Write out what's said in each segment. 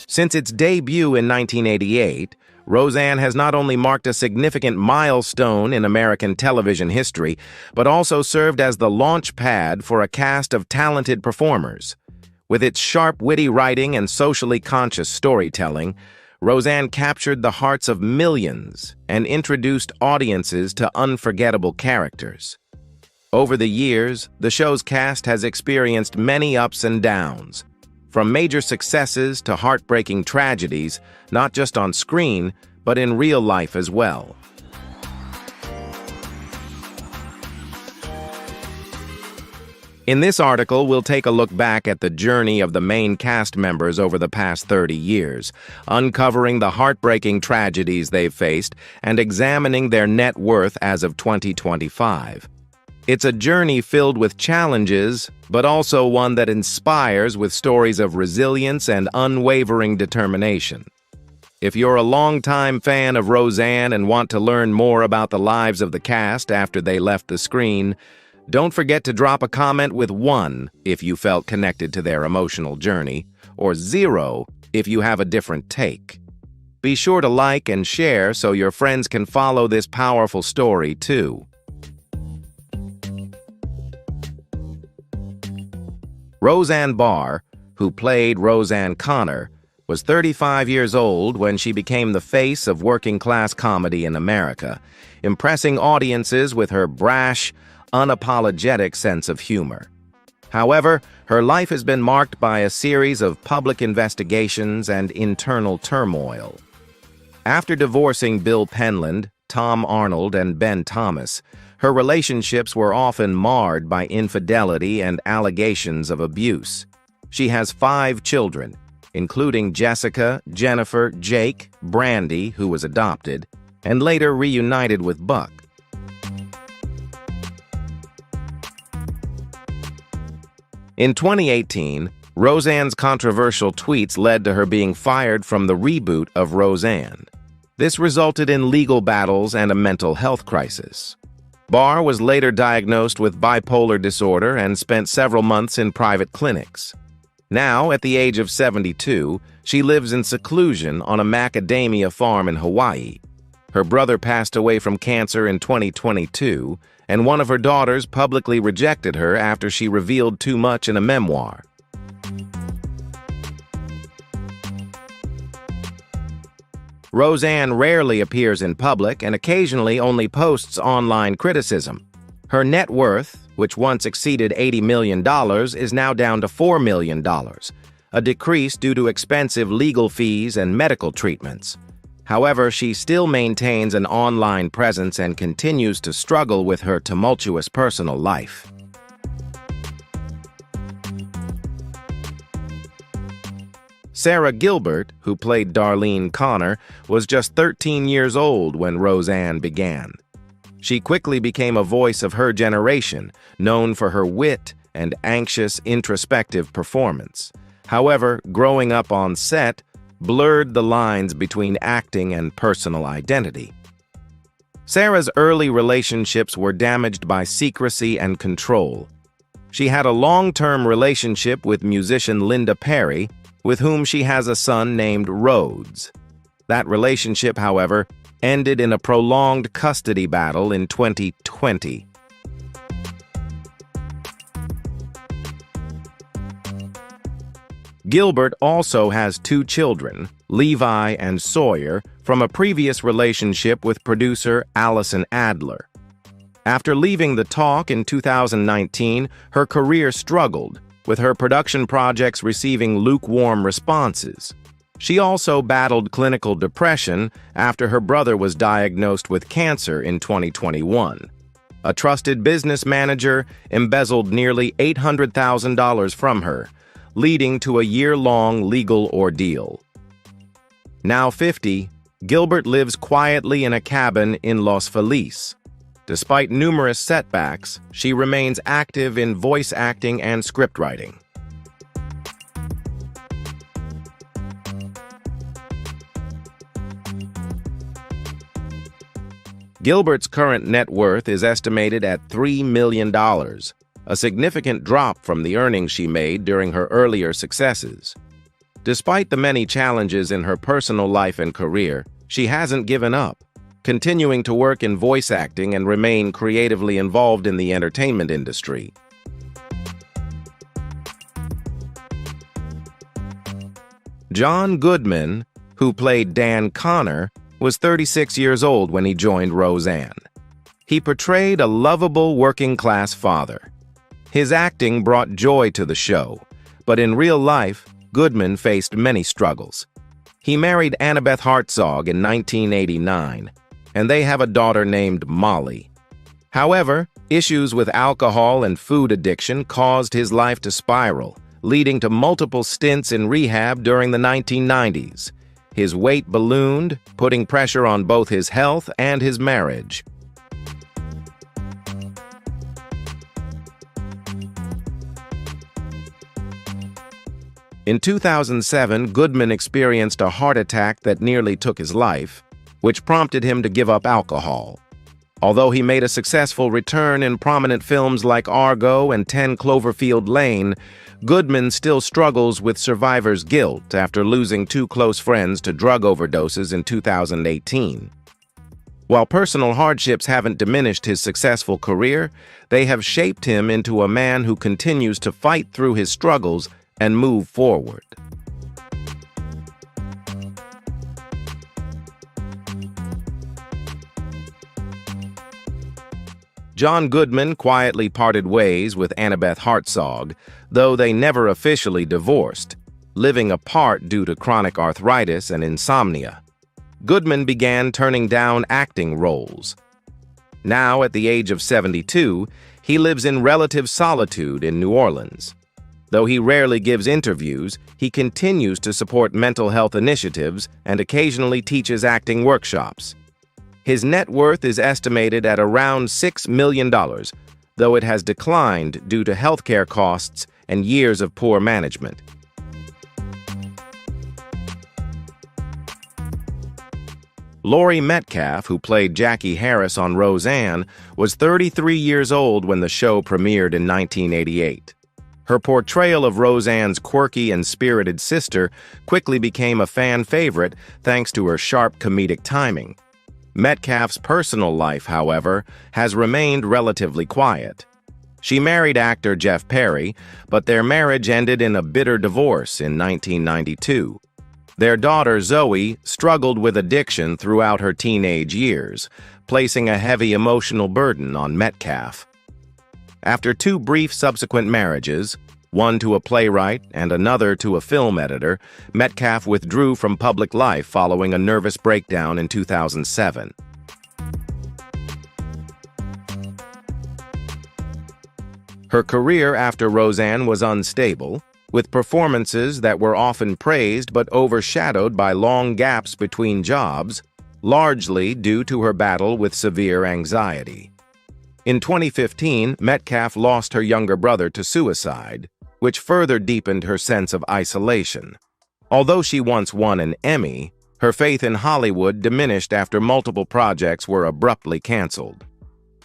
Since its debut in 1988, Roseanne has not only marked a significant milestone in American television history, but also served as the launch pad for a cast of talented performers. With its sharp, witty writing and socially conscious storytelling, Roseanne captured the hearts of millions and introduced audiences to unforgettable characters. Over the years, the show's cast has experienced many ups and downs, from major successes to heartbreaking tragedies, not just on screen, but in real life as well. In this article, we'll take a look back at the journey of the main cast members over the past 30 years, uncovering the heartbreaking tragedies they've faced and examining their net worth as of 2025. It's a journey filled with challenges, but also one that inspires with stories of resilience and unwavering determination. If you're a longtime fan of Roseanne and want to learn more about the lives of the cast after they left the screen, don't forget to drop a comment with 1 if you felt connected to their emotional journey, or 0 if you have a different take. Be sure to like and share so your friends can follow this powerful story too. Roseanne Barr, who played Roseanne Connor, was 35 years old when she became the face of working-class comedy in America, impressing audiences with her brash, unapologetic sense of humor. However, her life has been marked by a series of public investigations and internal turmoil. After divorcing Bill Penland, Tom Arnold, and Ben Thomas, her relationships were often marred by infidelity and allegations of abuse. She has 5 children, including Jessica, Jennifer, Jake, Brandy, who was adopted, and later reunited with Buck. In 2018, Roseanne's controversial tweets led to her being fired from the reboot of Roseanne. This resulted in legal battles and a mental health crisis. Barr was later diagnosed with bipolar disorder and spent several months in private clinics. Now, at the age of 72, she lives in seclusion on a macadamia farm in Hawaii. Her brother passed away from cancer in 2022, and one of her daughters publicly rejected her after she revealed too much in a memoir. Roseanne rarely appears in public and occasionally only posts online criticism. Her net worth, which once exceeded $80 million, is now down to $4 million, a decrease due to expensive legal fees and medical treatments. However, she still maintains an online presence and continues to struggle with her tumultuous personal life. Sarah Gilbert, who played Darlene Connor, was just 13 years old when Roseanne began. She quickly became a voice of her generation, known for her wit and anxious, introspective performance. However, growing up on set blurred the lines between acting and personal identity. Sarah's early relationships were damaged by secrecy and control. She had a long-term relationship with musician Linda Perry, with whom she has a son named Rhodes. That relationship, however, ended in a prolonged custody battle in 2020. Gilbert also has 2 children, Levi and Sawyer, from a previous relationship with producer Allison Adler. After leaving The Talk in 2019, her career struggled, with her production projects receiving lukewarm responses. She also battled clinical depression after her brother was diagnosed with cancer in 2021. A trusted business manager embezzled nearly $800,000 from her, leading to a year-long legal ordeal. Now 50, Gilbert lives quietly in a cabin in Los Feliz. Despite numerous setbacks, she remains active in voice acting and scriptwriting. Gilbert's current net worth is estimated at $3 million. a significant drop from the earnings she made during her earlier successes. Despite the many challenges in her personal life and career, she hasn't given up, continuing to work in voice acting and remain creatively involved in the entertainment industry. John Goodman, who played Dan Connor, was 36 years old when he joined Roseanne. He portrayed a lovable working-class father. His acting brought joy to the show, but in real life, Goodman faced many struggles. He married Annabeth Hartzog in 1989, and they have a daughter named Molly. However, issues with alcohol and food addiction caused his life to spiral, leading to multiple stints in rehab during the 1990s. His weight ballooned, putting pressure on both his health and his marriage. In 2007, Goodman experienced a heart attack that nearly took his life, which prompted him to give up alcohol. Although he made a successful return in prominent films like Argo and 10 Cloverfield Lane, Goodman still struggles with survivor's guilt after losing two close friends to drug overdoses in 2018. While personal hardships haven't diminished his successful career, they have shaped him into a man who continues to fight through his struggles and move forward. John Goodman quietly parted ways with Annabeth Hartzog, though they never officially divorced, living apart due to chronic arthritis and insomnia. Goodman began turning down acting roles. Now, at the age of 72, he lives in relative solitude in New Orleans. Though he rarely gives interviews, he continues to support mental health initiatives and occasionally teaches acting workshops. His net worth is estimated at around $6 million, though it has declined due to healthcare costs and years of poor management. Laurie Metcalf, who played Jackie Harris on Roseanne, was 33 years old when the show premiered in 1988. Her portrayal of Roseanne's quirky and spirited sister quickly became a fan favorite thanks to her sharp comedic timing. Metcalf's personal life, however, has remained relatively quiet. She married actor Jeff Perry, but their marriage ended in a bitter divorce in 1992. Their daughter, Zoe, struggled with addiction throughout her teenage years, placing a heavy emotional burden on Metcalf. After two brief subsequent marriages, one to a playwright and another to a film editor, Metcalf withdrew from public life following a nervous breakdown in 2007. Her career after Roseanne was unstable, with performances that were often praised but overshadowed by long gaps between jobs, largely due to her battle with severe anxiety. In 2015, Metcalf lost her younger brother to suicide, which further deepened her sense of isolation. Although she once won an Emmy, her faith in Hollywood diminished after multiple projects were abruptly canceled.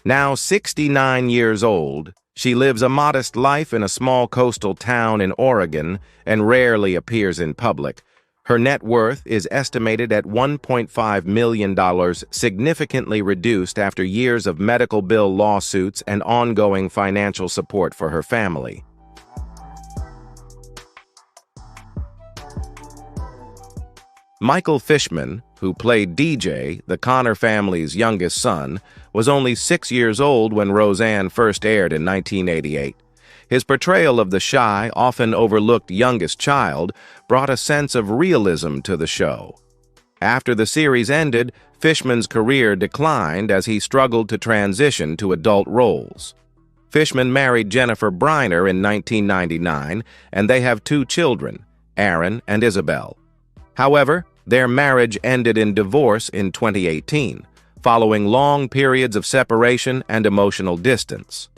Now 69 years old, she lives a modest life in a small coastal town in Oregon and rarely appears in public. Her net worth is estimated at $1.5 million, significantly reduced after years of medical bill lawsuits and ongoing financial support for her family. Michael Fishman, who played DJ, the Connor family's youngest son, was only 6 years old when Roseanne first aired in 1988. His portrayal of the shy, often overlooked youngest child brought a sense of realism to the show. After the series ended, Fishman's career declined as he struggled to transition to adult roles. Fishman married Jennifer Briner in 1999, and they have two children, Aaron and Isabel. However, their marriage ended in divorce in 2018, following long periods of separation and emotional distance.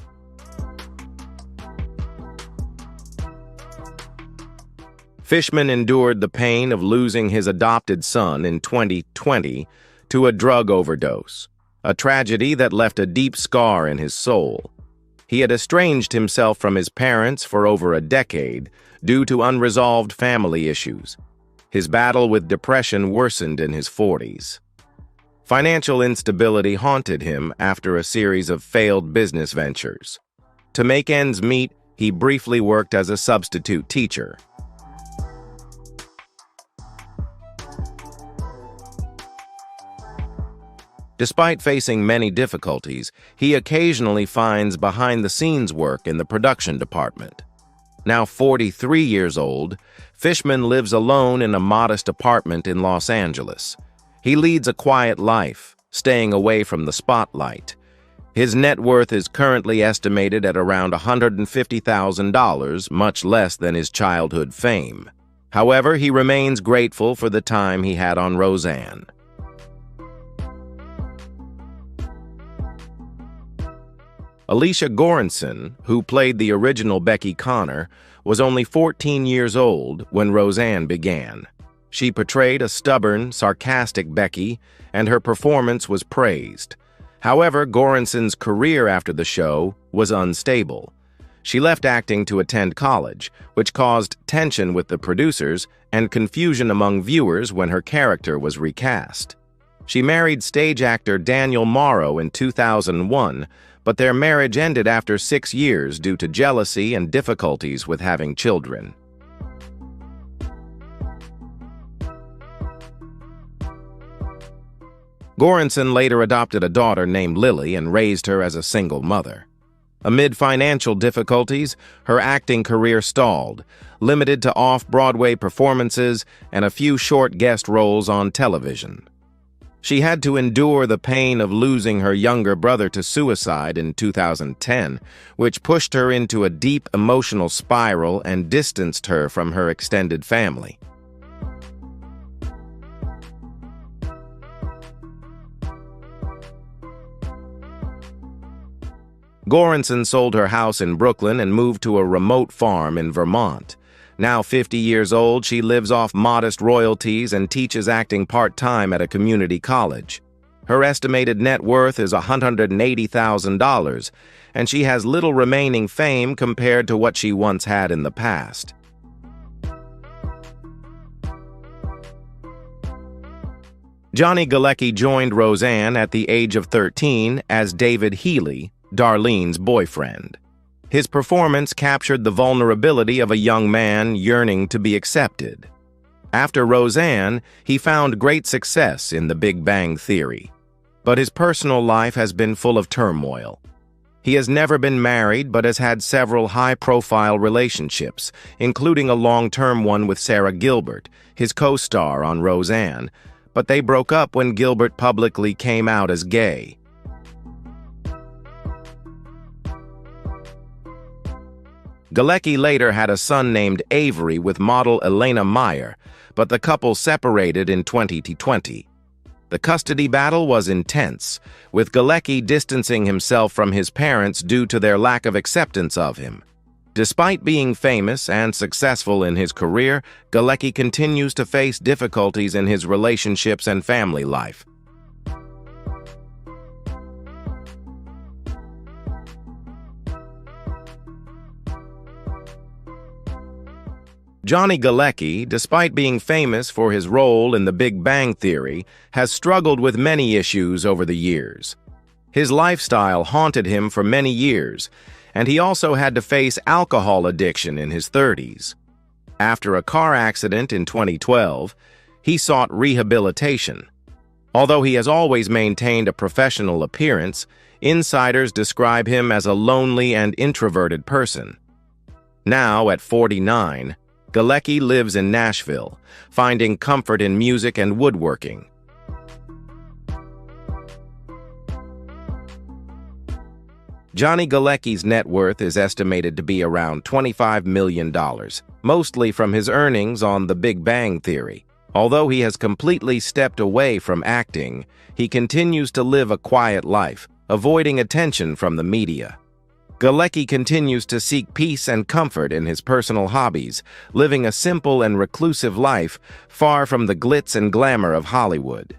Fishman endured the pain of losing his adopted son in 2020 to a drug overdose, a tragedy that left a deep scar in his soul. He had estranged himself from his parents for over a decade due to unresolved family issues. His battle with depression worsened in his 40s. Financial instability haunted him after a series of failed business ventures. To make ends meet, he briefly worked as a substitute teacher. Despite facing many difficulties, he occasionally finds behind-the-scenes work in the production department. Now 43 years old, Fishman lives alone in a modest apartment in Los Angeles. He leads a quiet life, staying away from the spotlight. His net worth is currently estimated at around $150,000, much less than his childhood fame. However, he remains grateful for the time he had on Roseanne. Alicia Goranson, who played the original Becky Connor, was only 14 years old when Roseanne began. She portrayed a stubborn, sarcastic Becky, and her performance was praised. However, Goranson's career after the show was unstable. She left acting to attend college, which caused tension with the producers and confusion among viewers when her character was recast. She married stage actor Daniel Morrow in 2001, but their marriage ended after 6 years due to jealousy and difficulties with having children. Goranson later adopted a daughter named Lily and raised her as a single mother. Amid financial difficulties, her acting career stalled, limited to off-Broadway performances and a few short guest roles on television. She had to endure the pain of losing her younger brother to suicide in 2010, which pushed her into a deep emotional spiral and distanced her from her extended family. Goranson sold her house in Brooklyn and moved to a remote farm in Vermont. Now 50 years old, she lives off modest royalties and teaches acting part-time at a community college. Her estimated net worth is $180,000, and she has little remaining fame compared to what she once had in the past. Johnny Galecki joined Roseanne at the age of 13 as David Healy, Darlene's boyfriend. His performance captured the vulnerability of a young man yearning to be accepted. After Roseanne, he found great success in The Big Bang Theory. But his personal life has been full of turmoil. He has never been married but has had several high-profile relationships, including a long-term one with Sarah Gilbert, his co-star on Roseanne, but they broke up when Gilbert publicly came out as gay. Galecki later had a son named Avery with model Elena Meyer, but the couple separated in 2020. The custody battle was intense, with Galecki distancing himself from his parents due to their lack of acceptance of him. Despite being famous and successful in his career, Galecki continues to face difficulties in his relationships and family life. Johnny Galecki, despite being famous for his role in The Big Bang Theory, has struggled with many issues over the years. His lifestyle haunted him for many years, and he also had to face alcohol addiction in his 30s. After a car accident in 2012, he sought rehabilitation. Although he has always maintained a professional appearance, insiders describe him as a lonely and introverted person. Now, at 49, Galecki lives in Nashville, finding comfort in music and woodworking. Johnny Galecki's net worth is estimated to be around $25 million, mostly from his earnings on The Big Bang Theory. Although he has completely stepped away from acting, he continues to live a quiet life, avoiding attention from the media. Galecki continues to seek peace and comfort in his personal hobbies, living a simple and reclusive life far from the glitz and glamour of Hollywood.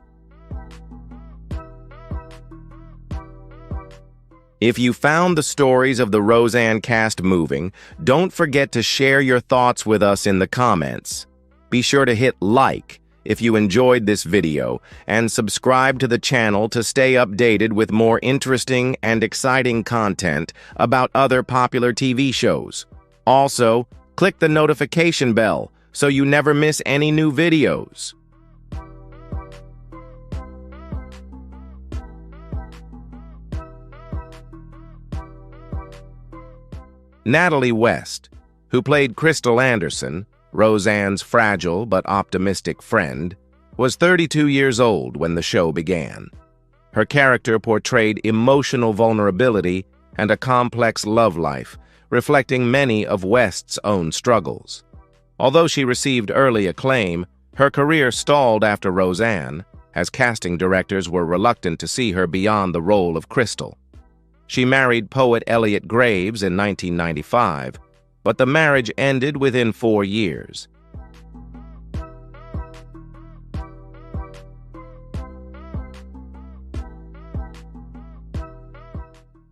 If you found the stories of the Roseanne cast moving, don't forget to share your thoughts with us in the comments. Be sure to hit like if you enjoyed this video and subscribe to the channel to stay updated with more interesting and exciting content about other popular TV shows. Also, click the notification bell so you never miss any new videos. Natalie West, who played Crystal Anderson, Roseanne's fragile but optimistic friend, was 32 years old when the show began. Her character portrayed emotional vulnerability and a complex love life, reflecting many of West's own struggles. Although she received early acclaim, her career stalled after Roseanne, as casting directors were reluctant to see her beyond the role of Crystal. She married poet Elliot Graves in 1995, but the marriage ended within 4 years.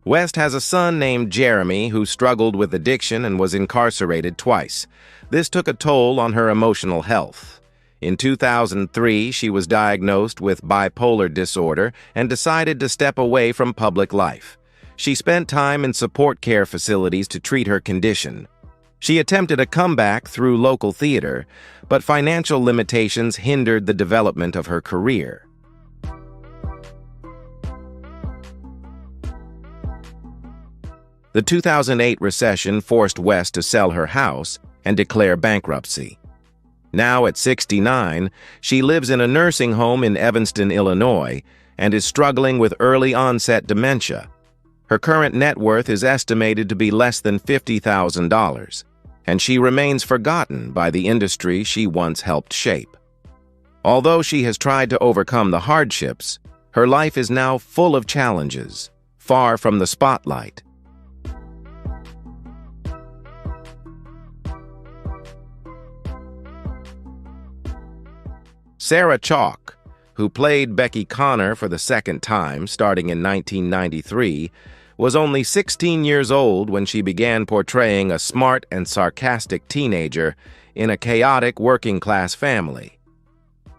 West has a son named Jeremy who struggled with addiction and was incarcerated twice. This took a toll on her emotional health. In 2003, she was diagnosed with bipolar disorder and decided to step away from public life. She spent time in support care facilities to treat her condition. She attempted a comeback through local theater, but financial limitations hindered the development of her career. The 2008 recession forced West to sell her house and declare bankruptcy. Now at 69, she lives in a nursing home in Evanston, Illinois, and is struggling with early-onset dementia. Her current net worth is estimated to be less than $50,000, and she remains forgotten by the industry she once helped shape. Although she has tried to overcome the hardships, her life is now full of challenges, far from the spotlight. Sarah Chalke, who played Becky Connor for the second time starting in 1993, was only 16 years old when she began portraying a smart and sarcastic teenager in a chaotic working-class family.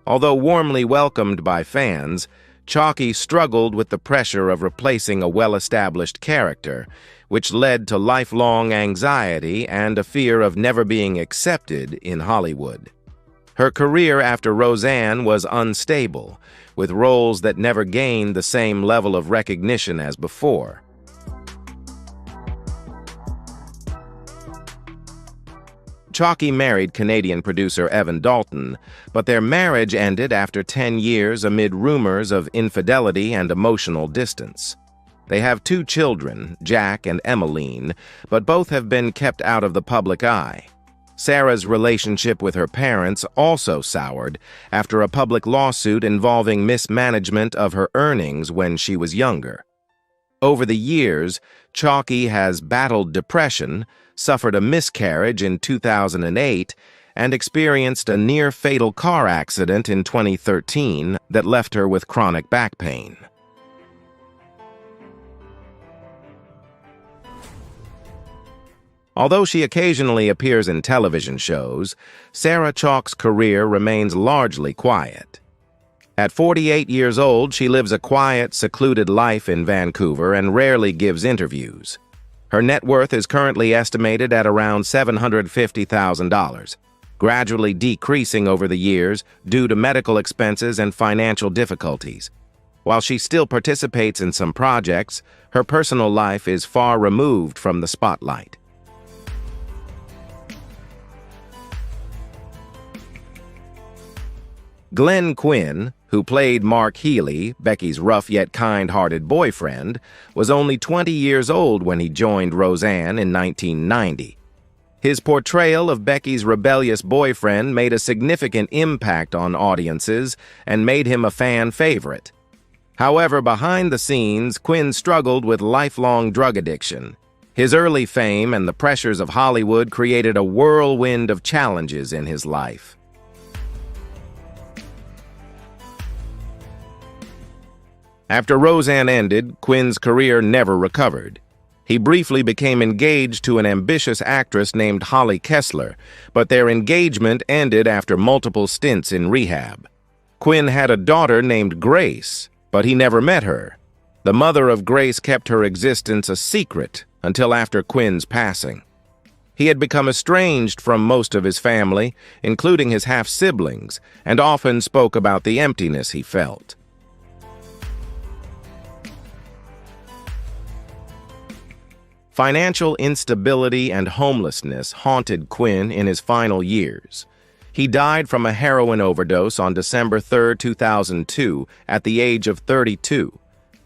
Although warmly welcomed by fans, Chalke struggled with the pressure of replacing a well-established character, which led to lifelong anxiety and a fear of never being accepted in Hollywood. Her career after Roseanne was unstable, with roles that never gained the same level of recognition as before. Chalke married Canadian producer Evan Dalton, but their marriage ended after 10 years amid rumors of infidelity and emotional distance. They have 2 children, Jack and Emmeline, but both have been kept out of the public eye. Sarah's relationship with her parents also soured after a public lawsuit involving mismanagement of her earnings when she was younger. Over the years, Chalke has battled depression, suffered a miscarriage in 2008, and experienced a near-fatal car accident in 2013 that left her with chronic back pain. Although she occasionally appears in television shows, Sarah Chalke's career remains largely quiet. At 48 years old, she lives a quiet, secluded life in Vancouver and rarely gives interviews. Her net worth is currently estimated at around $750,000, gradually decreasing over the years due to medical expenses and financial difficulties. While she still participates in some projects, her personal life is far removed from the spotlight. Glenn Quinn, who played Mark Healy, Becky's rough yet kind-hearted boyfriend, was only 20 years old when he joined Roseanne in 1990. His portrayal of Becky's rebellious boyfriend made a significant impact on audiences and made him a fan favorite. However, behind the scenes, Quinn struggled with lifelong drug addiction. His early fame and the pressures of Hollywood created a whirlwind of challenges in his life. After Roseanne ended, Quinn's career never recovered. He briefly became engaged to an ambitious actress named Holly Kessler, but their engagement ended after multiple stints in rehab. Quinn had a daughter named Grace, but he never met her. The mother of Grace kept her existence a secret until after Quinn's passing. He had become estranged from most of his family, including his half-siblings, and often spoke about the emptiness he felt. Financial instability and homelessness haunted Quinn in his final years. He died from a heroin overdose on December 3, 2002, at the age of 32.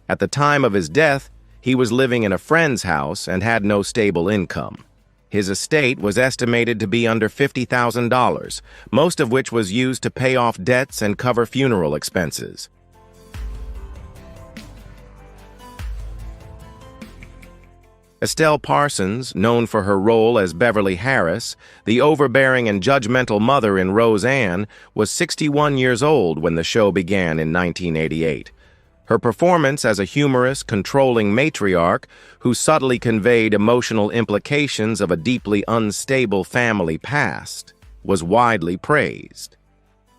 At the time of his death, he was living in a friend's house and had no stable income. His estate was estimated to be under $50,000, most of which was used to pay off debts and cover funeral expenses. Estelle Parsons, known for her role as Beverly Harris, the overbearing and judgmental mother in Roseanne, was 61 years old when the show began in 1988. Her performance as a humorous, controlling matriarch who subtly conveyed emotional implications of a deeply unstable family past was widely praised.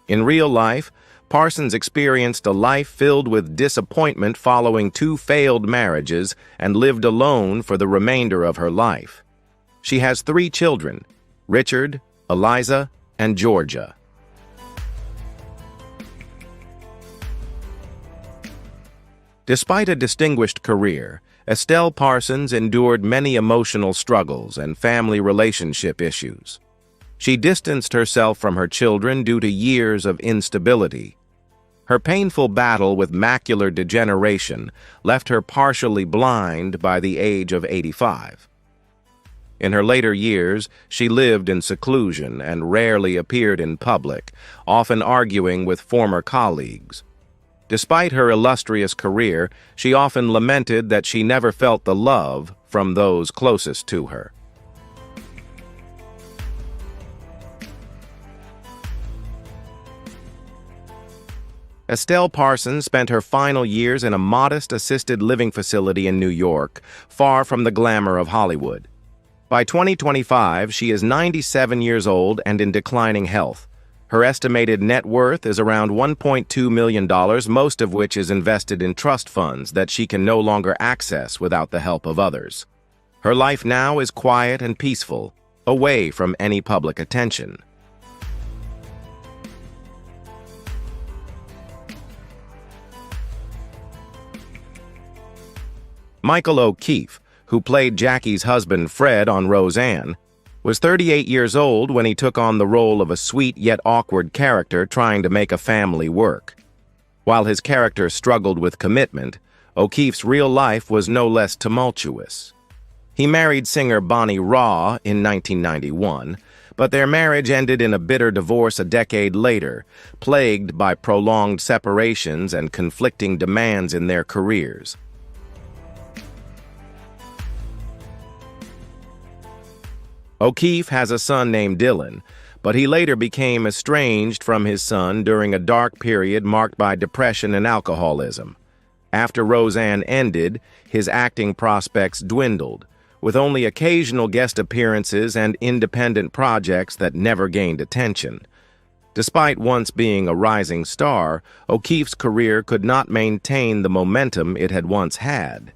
In real life, Parsons experienced a life filled with disappointment following 2 failed marriages and lived alone for the remainder of her life. She has 3 children, Richard, Eliza, and Georgia. Despite a distinguished career, Estelle Parsons endured many emotional struggles and family relationship issues. She distanced herself from her children due to years of instability. Her painful battle with macular degeneration left her partially blind by the age of 85. In her later years, she lived in seclusion and rarely appeared in public, often arguing with former colleagues. Despite her illustrious career, she often lamented that she never felt the love from those closest to her. Estelle Parsons spent her final years in a modest assisted living facility in New York, far from the glamour of Hollywood. By 2025, she is 97 years old and in declining health. Her estimated net worth is around $1.2 million, most of which is invested in trust funds that she can no longer access without the help of others. Her life now is quiet and peaceful, away from any public attention. Michael O'Keefe, who played Jackie's husband Fred on Roseanne, was 38 years old when he took on the role of a sweet yet awkward character trying to make a family work. While his character struggled with commitment, O'Keefe's real life was no less tumultuous. He married singer Bonnie Raw in 1991, but their marriage ended in a bitter divorce a decade later, plagued by prolonged separations and conflicting demands in their careers. O'Keefe has a son named Dylan, but he later became estranged from his son during a dark period marked by depression and alcoholism. After Roseanne ended, his acting prospects dwindled, with only occasional guest appearances and independent projects that never gained attention. Despite once being a rising star, O'Keefe's career could not maintain the momentum it had once had.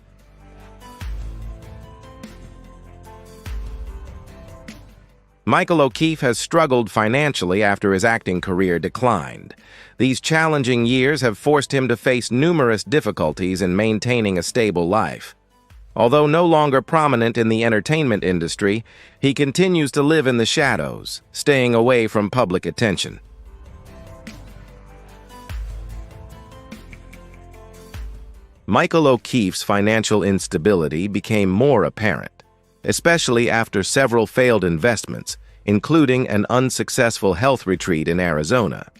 Michael O'Keefe has struggled financially after his acting career declined. These challenging years have forced him to face numerous difficulties in maintaining a stable life. Although no longer prominent in the entertainment industry, he continues to live in the shadows, staying away from public attention. Michael O'Keefe's financial instability became more apparent, especially after several failed investments, including an unsuccessful health retreat in Arizona.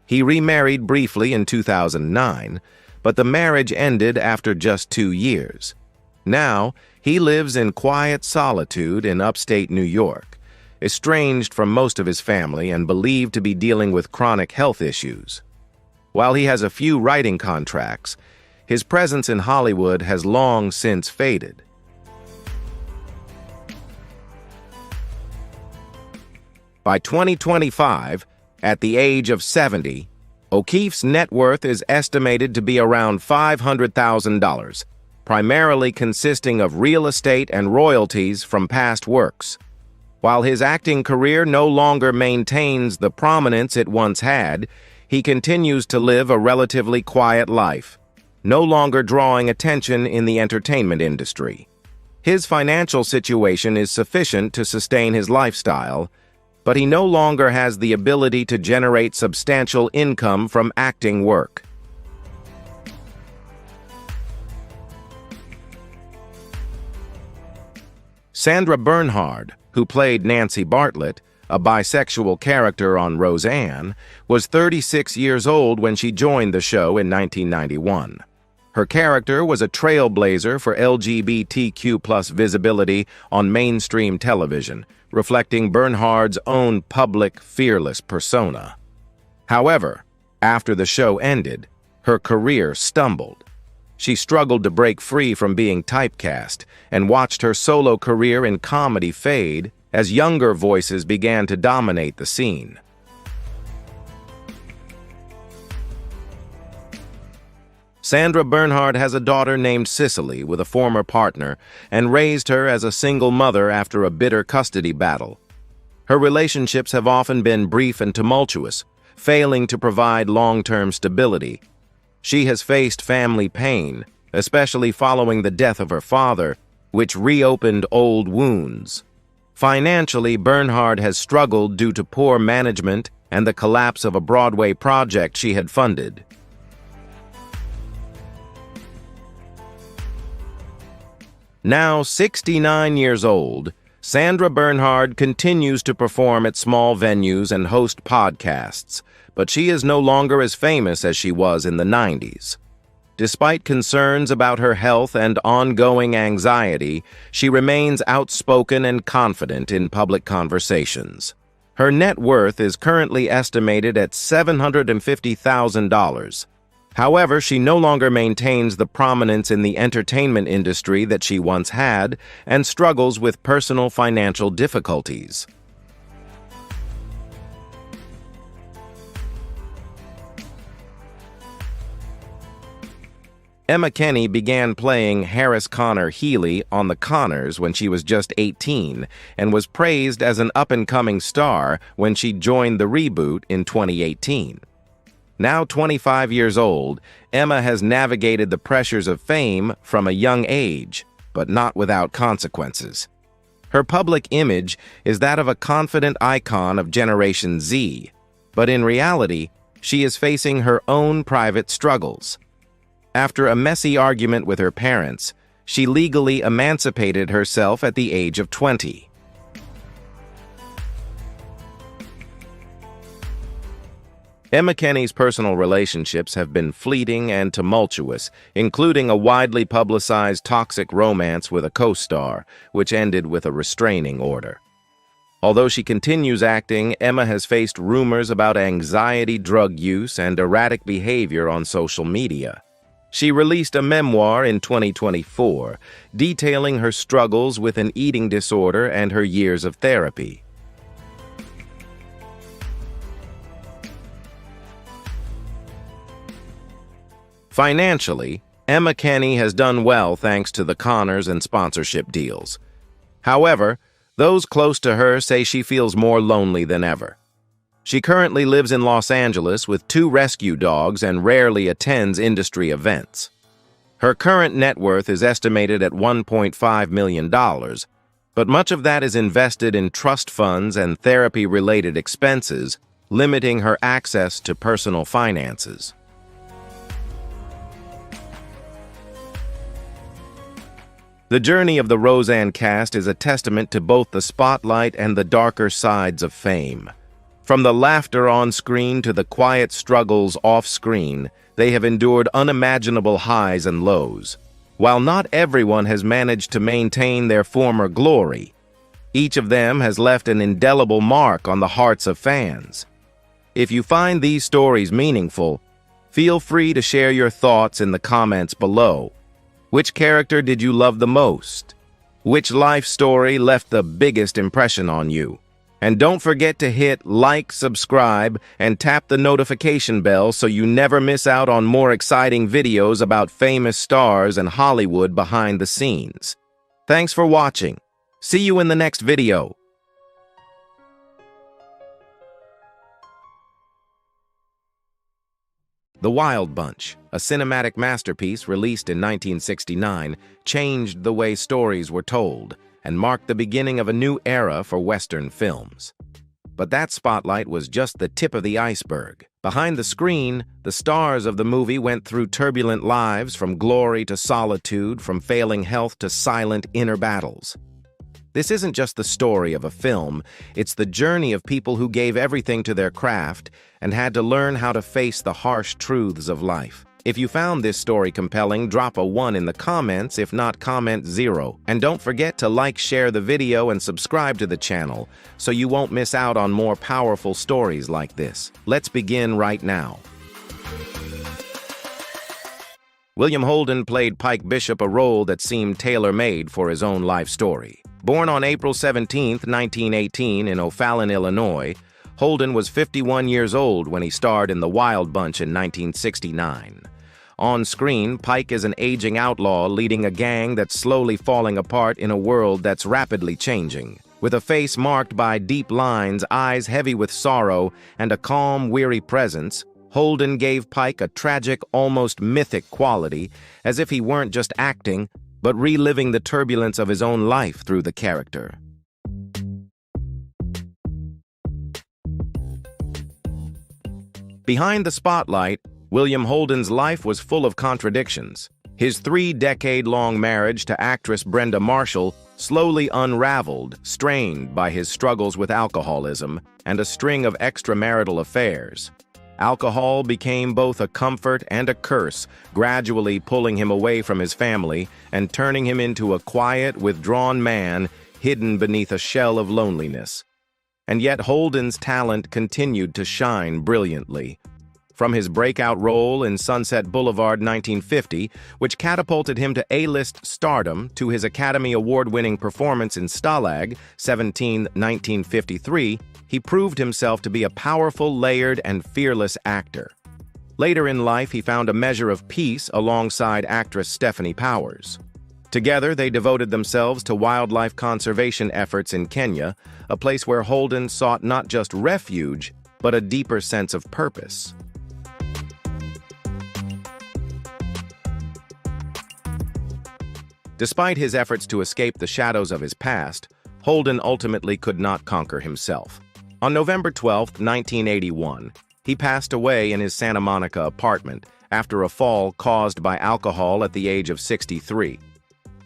He remarried briefly in 2009, but the marriage ended after just 2 years. Now, he lives in quiet solitude in upstate New York, estranged from most of his family and believed to be dealing with chronic health issues. While he has a few writing contracts, his presence in Hollywood has long since faded. By 2025, at the age of 70, O'Keefe's net worth is estimated to be around $500,000, primarily consisting of real estate and royalties from past works. While his acting career no longer maintains the prominence it once had, he continues to live a relatively quiet life, no longer drawing attention in the entertainment industry. His financial situation is sufficient to sustain his lifestyle, but he no longer has the ability to generate substantial income from acting work. Sandra Bernhard, who played Nancy Bartlett, a bisexual character on Roseanne, was 36 years old when she joined the show in 1991. Her character was a trailblazer for LGBTQ+ visibility on mainstream television, reflecting Bernhard's own public, fearless persona. However, after the show ended, her career stumbled. She struggled to break free from being typecast and watched her solo career in comedy fade as younger voices began to dominate the scene. Sandra Bernhard has a daughter named Cicely with a former partner and raised her as a single mother after a bitter custody battle. Her relationships have often been brief and tumultuous, failing to provide long-term stability. She has faced family pain, especially following the death of her father, which reopened old wounds. Financially, Bernhard has struggled due to poor management and the collapse of a Broadway project she had funded. Now 69 years old, Sandra Bernhard continues to perform at small venues and host podcasts, but she is no longer as famous as she was in the 90s. Despite concerns about her health and ongoing anxiety, she remains outspoken and confident in public conversations. Her net worth is currently estimated at $750,000. However, she no longer maintains the prominence in the entertainment industry that she once had and struggles with personal financial difficulties. Emma Kenney began playing Harris Connor Healy on The Connors when she was just 18 and was praised as an up-and-coming star when she joined the reboot in 2018. Now 25 years old, Emma has navigated the pressures of fame from a young age, but not without consequences. Her public image is that of a confident icon of Generation Z, but in reality, she is facing her own private struggles. After a messy argument with her parents, she legally emancipated herself at the age of 20. Emma Kenney's personal relationships have been fleeting and tumultuous, including a widely publicized toxic romance with a co-star, which ended with a restraining order. Although she continues acting, Emma has faced rumors about anxiety, drug use, and erratic behavior on social media. She released a memoir in 2024, detailing her struggles with an eating disorder and her years of therapy. Financially, Emma Kenney has done well thanks to The Connors and sponsorship deals. However, those close to her say she feels more lonely than ever. She currently lives in Los Angeles with 2 rescue dogs and rarely attends industry events. Her current net worth is estimated at $1.5 million, but much of that is invested in trust funds and therapy-related expenses, limiting her access to personal finances. The journey of the Roseanne cast is a testament to both the spotlight and the darker sides of fame. From the laughter on screen to the quiet struggles off screen, they have endured unimaginable highs and lows. While not everyone has managed to maintain their former glory, each of them has left an indelible mark on the hearts of fans. If you find these stories meaningful, Feel free to share your thoughts in the comments below. Which character did you love the most? Which life story left the biggest impression on you? And don't forget to hit like, subscribe, and tap the notification bell so you never miss out on more exciting videos about famous stars and Hollywood behind the scenes. Thanks for watching. See you in the next video. The Wild Bunch, a cinematic masterpiece released in 1969, changed the way stories were told and marked the beginning of a new era for Western films. But that spotlight was just the tip of the iceberg. Behind the screen, the stars of the movie went through turbulent lives, from glory to solitude, from failing health to silent inner battles. This isn't just the story of a film, it's the journey of people who gave everything to their craft and had to learn how to face the harsh truths of life. If you found this story compelling, drop a 1 in the comments. If not, comment 0. And don't forget to like, share the video, and subscribe to the channel so you won't miss out on more powerful stories like this. Let's begin right now. William Holden played Pike Bishop, a role that seemed tailor-made for his own life story. Born on April 17, 1918 in O'Fallon, Illinois, Holden was 51 years old when he starred in The Wild Bunch in 1969. On screen, Pike is an aging outlaw leading a gang that's slowly falling apart in a world that's rapidly changing. With a face marked by deep lines, eyes heavy with sorrow, and a calm, weary presence, Holden gave Pike a tragic, almost mythic quality, as if he weren't just acting, but reliving the turbulence of his own life through the character. Behind the spotlight, William Holden's life was full of contradictions. His 3-decade-long marriage to actress Brenda Marshall slowly unraveled, strained by his struggles with alcoholism and a string of extramarital affairs. Alcohol became both a comfort and a curse, gradually pulling him away from his family and turning him into a quiet, withdrawn man hidden beneath a shell of loneliness. And yet Holden's talent continued to shine brilliantly. From his breakout role in Sunset Boulevard 1950, which catapulted him to A-list stardom, to his Academy Award-winning performance in Stalag 17, 1953, he proved himself to be a powerful, layered, and fearless actor. Later in life, he found a measure of peace alongside actress Stephanie Powers. Together, they devoted themselves to wildlife conservation efforts in Kenya, a place where Holden sought not just refuge, but a deeper sense of purpose. Despite his efforts to escape the shadows of his past, Holden ultimately could not conquer himself. On November 12, 1981, he passed away in his Santa Monica apartment after a fall caused by alcohol at the age of 63.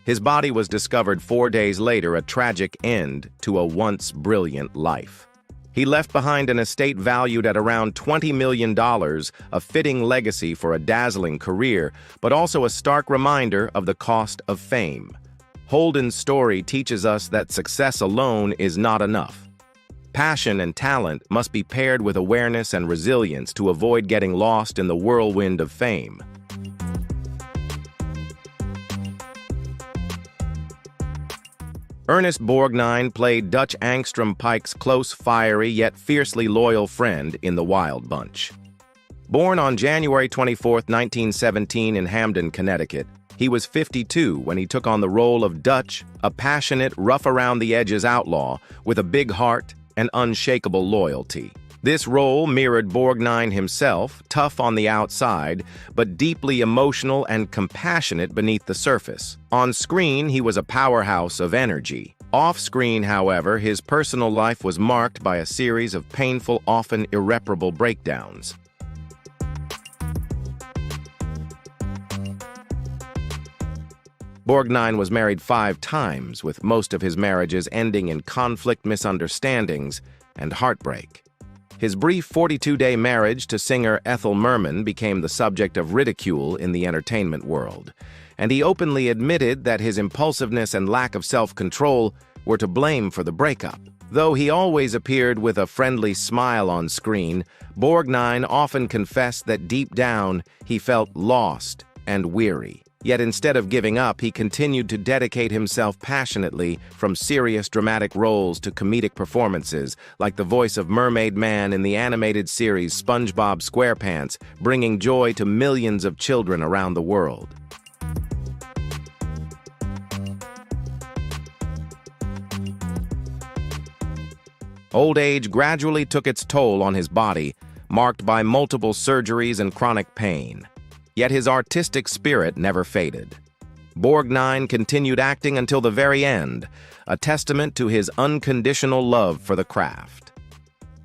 His body was discovered 4 days later, a tragic end to a once brilliant life. He left behind an estate valued at around $20 million, a fitting legacy for a dazzling career, but also a stark reminder of the cost of fame. Holden's story teaches us that success alone is not enough. Passion and talent must be paired with awareness and resilience to avoid getting lost in the whirlwind of fame. Ernest Borgnine played Dutch Angstrom Pike's close, fiery, yet fiercely loyal friend in The Wild Bunch. Born on January 24, 1917 in Hamden, Connecticut, he was 52 when he took on the role of Dutch, a passionate, rough-around-the-edges outlaw with a big heart and unshakable loyalty. This role mirrored Borgnine himself, tough on the outside, but deeply emotional and compassionate beneath the surface. On screen, he was a powerhouse of energy. Off-screen, however, his personal life was marked by a series of painful, often irreparable breakdowns. Borgnine was married 5 times, with most of his marriages ending in conflict, misunderstandings, and heartbreak. His brief 42-day marriage to singer Ethel Merman became the subject of ridicule in the entertainment world, and he openly admitted that his impulsiveness and lack of self-control were to blame for the breakup. Though he always appeared with a friendly smile on screen, Borgnine often confessed that deep down he felt lost and weary. Yet instead of giving up, he continued to dedicate himself passionately, from serious dramatic roles to comedic performances, like the voice of Mermaid Man in the animated series SpongeBob SquarePants, bringing joy to millions of children around the world. Old age gradually took its toll on his body, marked by multiple surgeries and chronic pain. Yet his artistic spirit never faded. Borgnine continued acting until the very end, a testament to his unconditional love for the craft.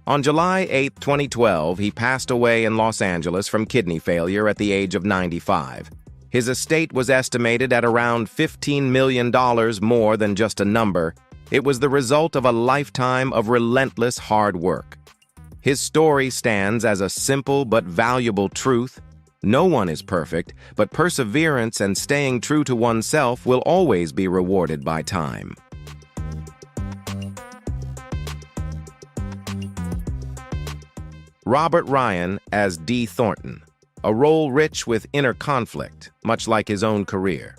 On July 8, 2012, he passed away in Los Angeles from kidney failure at the age of 95. His estate was estimated at around $15 million, more than just a number. It was the result of a lifetime of relentless hard work. His story stands as a simple but valuable truth. No one is perfect, but perseverance and staying true to oneself will always be rewarded by time. Robert Ryan as D. Thornton, a role rich with inner conflict, much like his own career.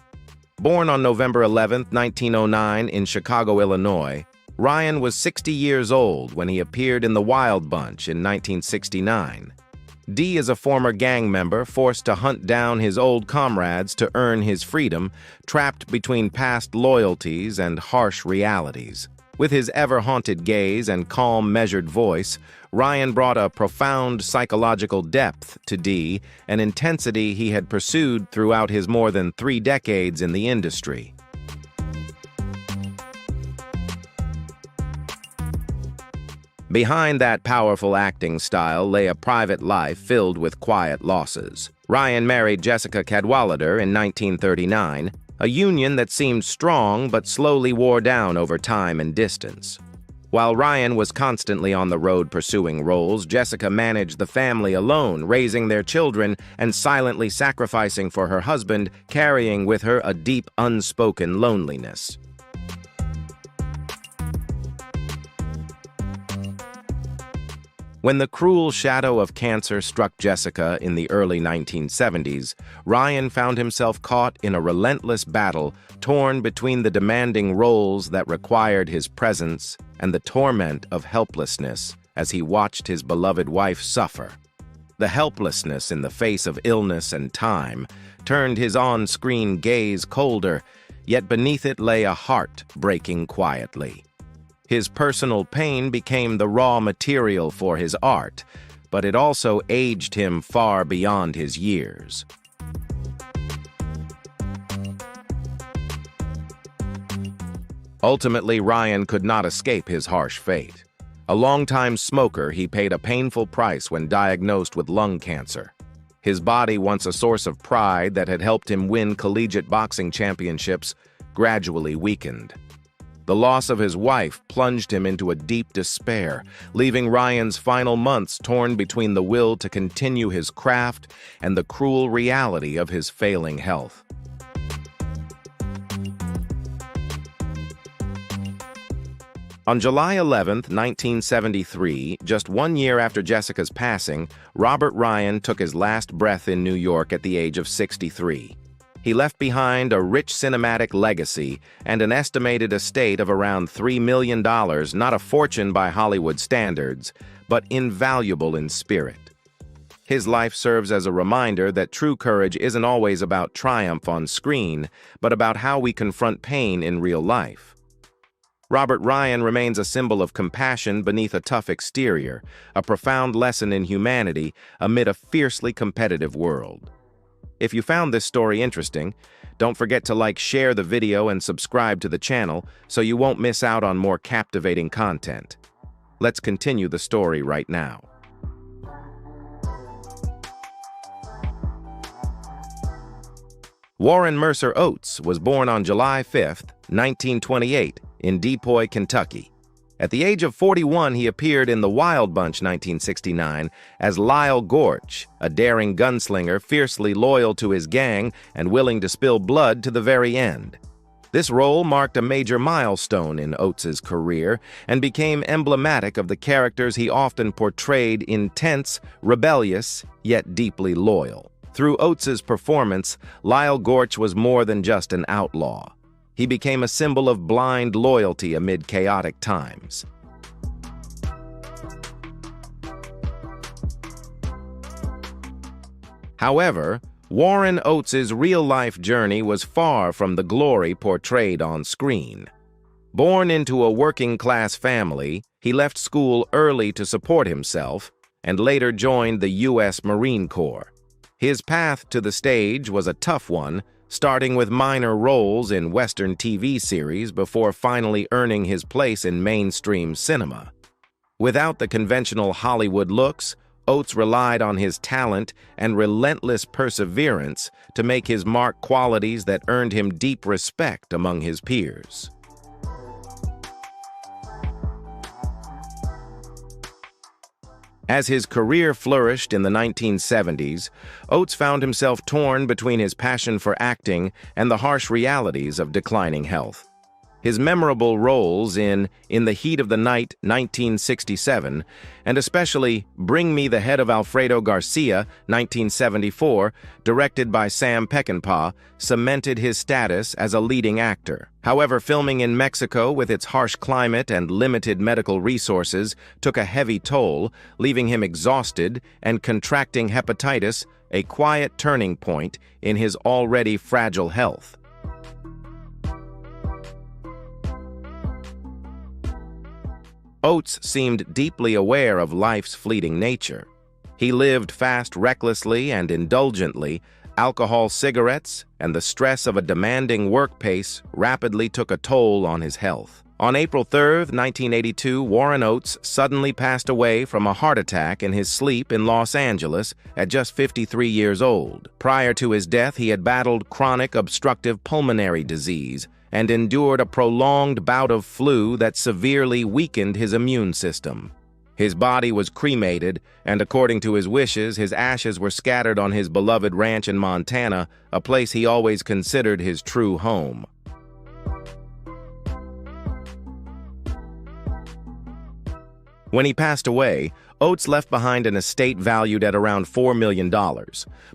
Born on November 11, 1909 in Chicago, Illinois, Ryan was 60 years old when he appeared in The Wild Bunch in 1969. D is a former gang member forced to hunt down his old comrades to earn his freedom, trapped between past loyalties and harsh realities. With his ever-haunted gaze and calm, measured voice, Ryan brought a profound psychological depth to D, an intensity he had pursued throughout his more than 3 decades in the industry. Behind that powerful acting style lay a private life filled with quiet losses. Ryan married Jessica Cadwallader in 1939, a union that seemed strong but slowly wore down over time and distance. While Ryan was constantly on the road pursuing roles, Jessica managed the family alone, raising their children and silently sacrificing for her husband, carrying with her a deep, unspoken loneliness. When the cruel shadow of cancer struck Jessica in the early 1970s, Ryan found himself caught in a relentless battle, torn between the demanding roles that required his presence and the torment of helplessness as he watched his beloved wife suffer. The helplessness in the face of illness and time turned his on-screen gaze colder, yet beneath it lay a heart breaking quietly. His personal pain became the raw material for his art, but it also aged him far beyond his years. Ultimately, Ryan could not escape his harsh fate. A longtime smoker, he paid a painful price when diagnosed with lung cancer. His body, once a source of pride that had helped him win collegiate boxing championships, gradually weakened. The loss of his wife plunged him into a deep despair, leaving Ryan's final months torn between the will to continue his craft and the cruel reality of his failing health. On July 11, 1973, just 1 year after Jessica's passing, Robert Ryan took his last breath in New York at the age of 63. He left behind a rich cinematic legacy and an estimated estate of around $3 million, not a fortune by Hollywood standards, but invaluable in spirit. His life serves as a reminder that true courage isn't always about triumph on screen, but about how we confront pain in real life. Robert Ryan remains a symbol of compassion beneath a tough exterior, a profound lesson in humanity amid a fiercely competitive world. If you found this story interesting, don't forget to share the video and subscribe to the channel so you won't miss out on more captivating content. Let's continue the story right now. Warren Mercer Oates was born on July 5, 1928, in Depoy, Kentucky. At the age of 41, he appeared in The Wild Bunch 1969 as Lyle Gorch, a daring gunslinger fiercely loyal to his gang and willing to spill blood to the very end. This role marked a major milestone in Oates' career and became emblematic of the characters he often portrayed: intense, rebellious, yet deeply loyal. Through Oates' performance, Lyle Gorch was more than just an outlaw. He became a symbol of blind loyalty amid chaotic times. However, Warren Oates' real-life journey was far from the glory portrayed on screen. Born into a working-class family, he left school early to support himself and later joined the U.S. Marine Corps. His path to the stage was a tough one, starting with minor roles in Western TV series before finally earning his place in mainstream cinema. Without the conventional Hollywood looks, Oates relied on his talent and relentless perseverance to make his mark, qualities that earned him deep respect among his peers. As his career flourished in the 1970s, Oates found himself torn between his passion for acting and the harsh realities of declining health. His memorable roles in the Heat of the Night, 1967, and especially Bring Me the Head of Alfredo Garcia, 1974, directed by Sam Peckinpah, cemented his status as a leading actor. However, filming in Mexico with its harsh climate and limited medical resources took a heavy toll, leaving him exhausted and contracting hepatitis, a quiet turning point in his already fragile health. Oates seemed deeply aware of life's fleeting nature. He lived fast, recklessly, and indulgently. Alcohol, cigarettes, and the stress of a demanding work pace rapidly took a toll on his health. On April 3, 1982, Warren Oates suddenly passed away from a heart attack in his sleep in Los Angeles at just 53 years old. Prior to his death, he had battled chronic obstructive pulmonary disease and endured a prolonged bout of flu that severely weakened his immune system. His body was cremated, and according to his wishes, his ashes were scattered on his beloved ranch in Montana, a place he always considered his true home. When he passed away, Oates left behind an estate valued at around $4 million.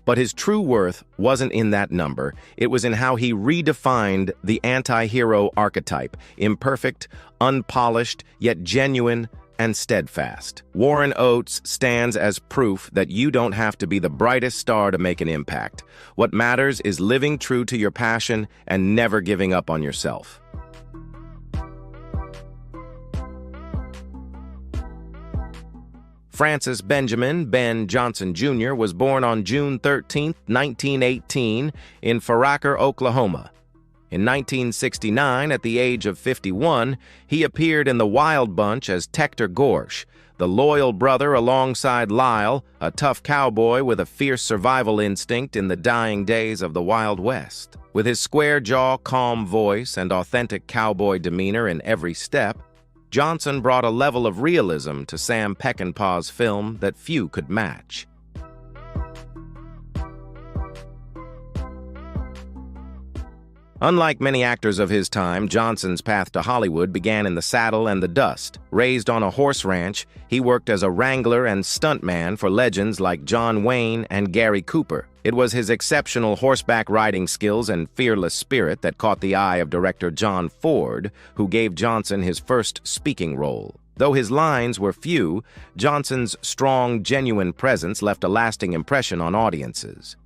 But his true worth wasn't in that number. It was in how he redefined the anti-hero archetype: imperfect, unpolished, yet genuine and steadfast. Warren Oates stands as proof that you don't have to be the brightest star to make an impact. What matters is living true to your passion and never giving up on yourself. Francis Benjamin Ben Johnson Jr. was born on June 13, 1918, in Foraker, Oklahoma. In 1969, at the age of 51, he appeared in The Wild Bunch as Tector Gorsh, the loyal brother alongside Lyle, a tough cowboy with a fierce survival instinct in the dying days of the Wild West. With his square jaw, calm voice, and authentic cowboy demeanor in every step, Johnson brought a level of realism to Sam Peckinpah's film that few could match. Unlike many actors of his time, Johnson's path to Hollywood began in the saddle and the dust. Raised on a horse ranch, he worked as a wrangler and stuntman for legends like John Wayne and Gary Cooper. It was his exceptional horseback riding skills and fearless spirit that caught the eye of director John Ford, who gave Johnson his first speaking role. Though his lines were few, Johnson's strong, genuine presence left a lasting impression on audiences.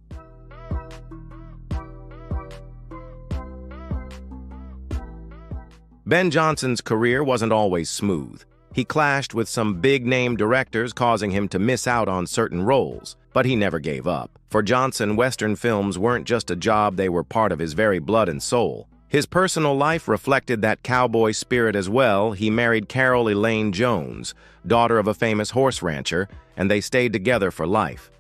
Ben Johnson's career wasn't always smooth. He clashed with some big-name directors, causing him to miss out on certain roles, but he never gave up. For Johnson, Western films weren't just a job, they were part of his very blood and soul. His personal life reflected that cowboy spirit as well. He married Carol Elaine Jones, daughter of a famous horse rancher, and they stayed together for life.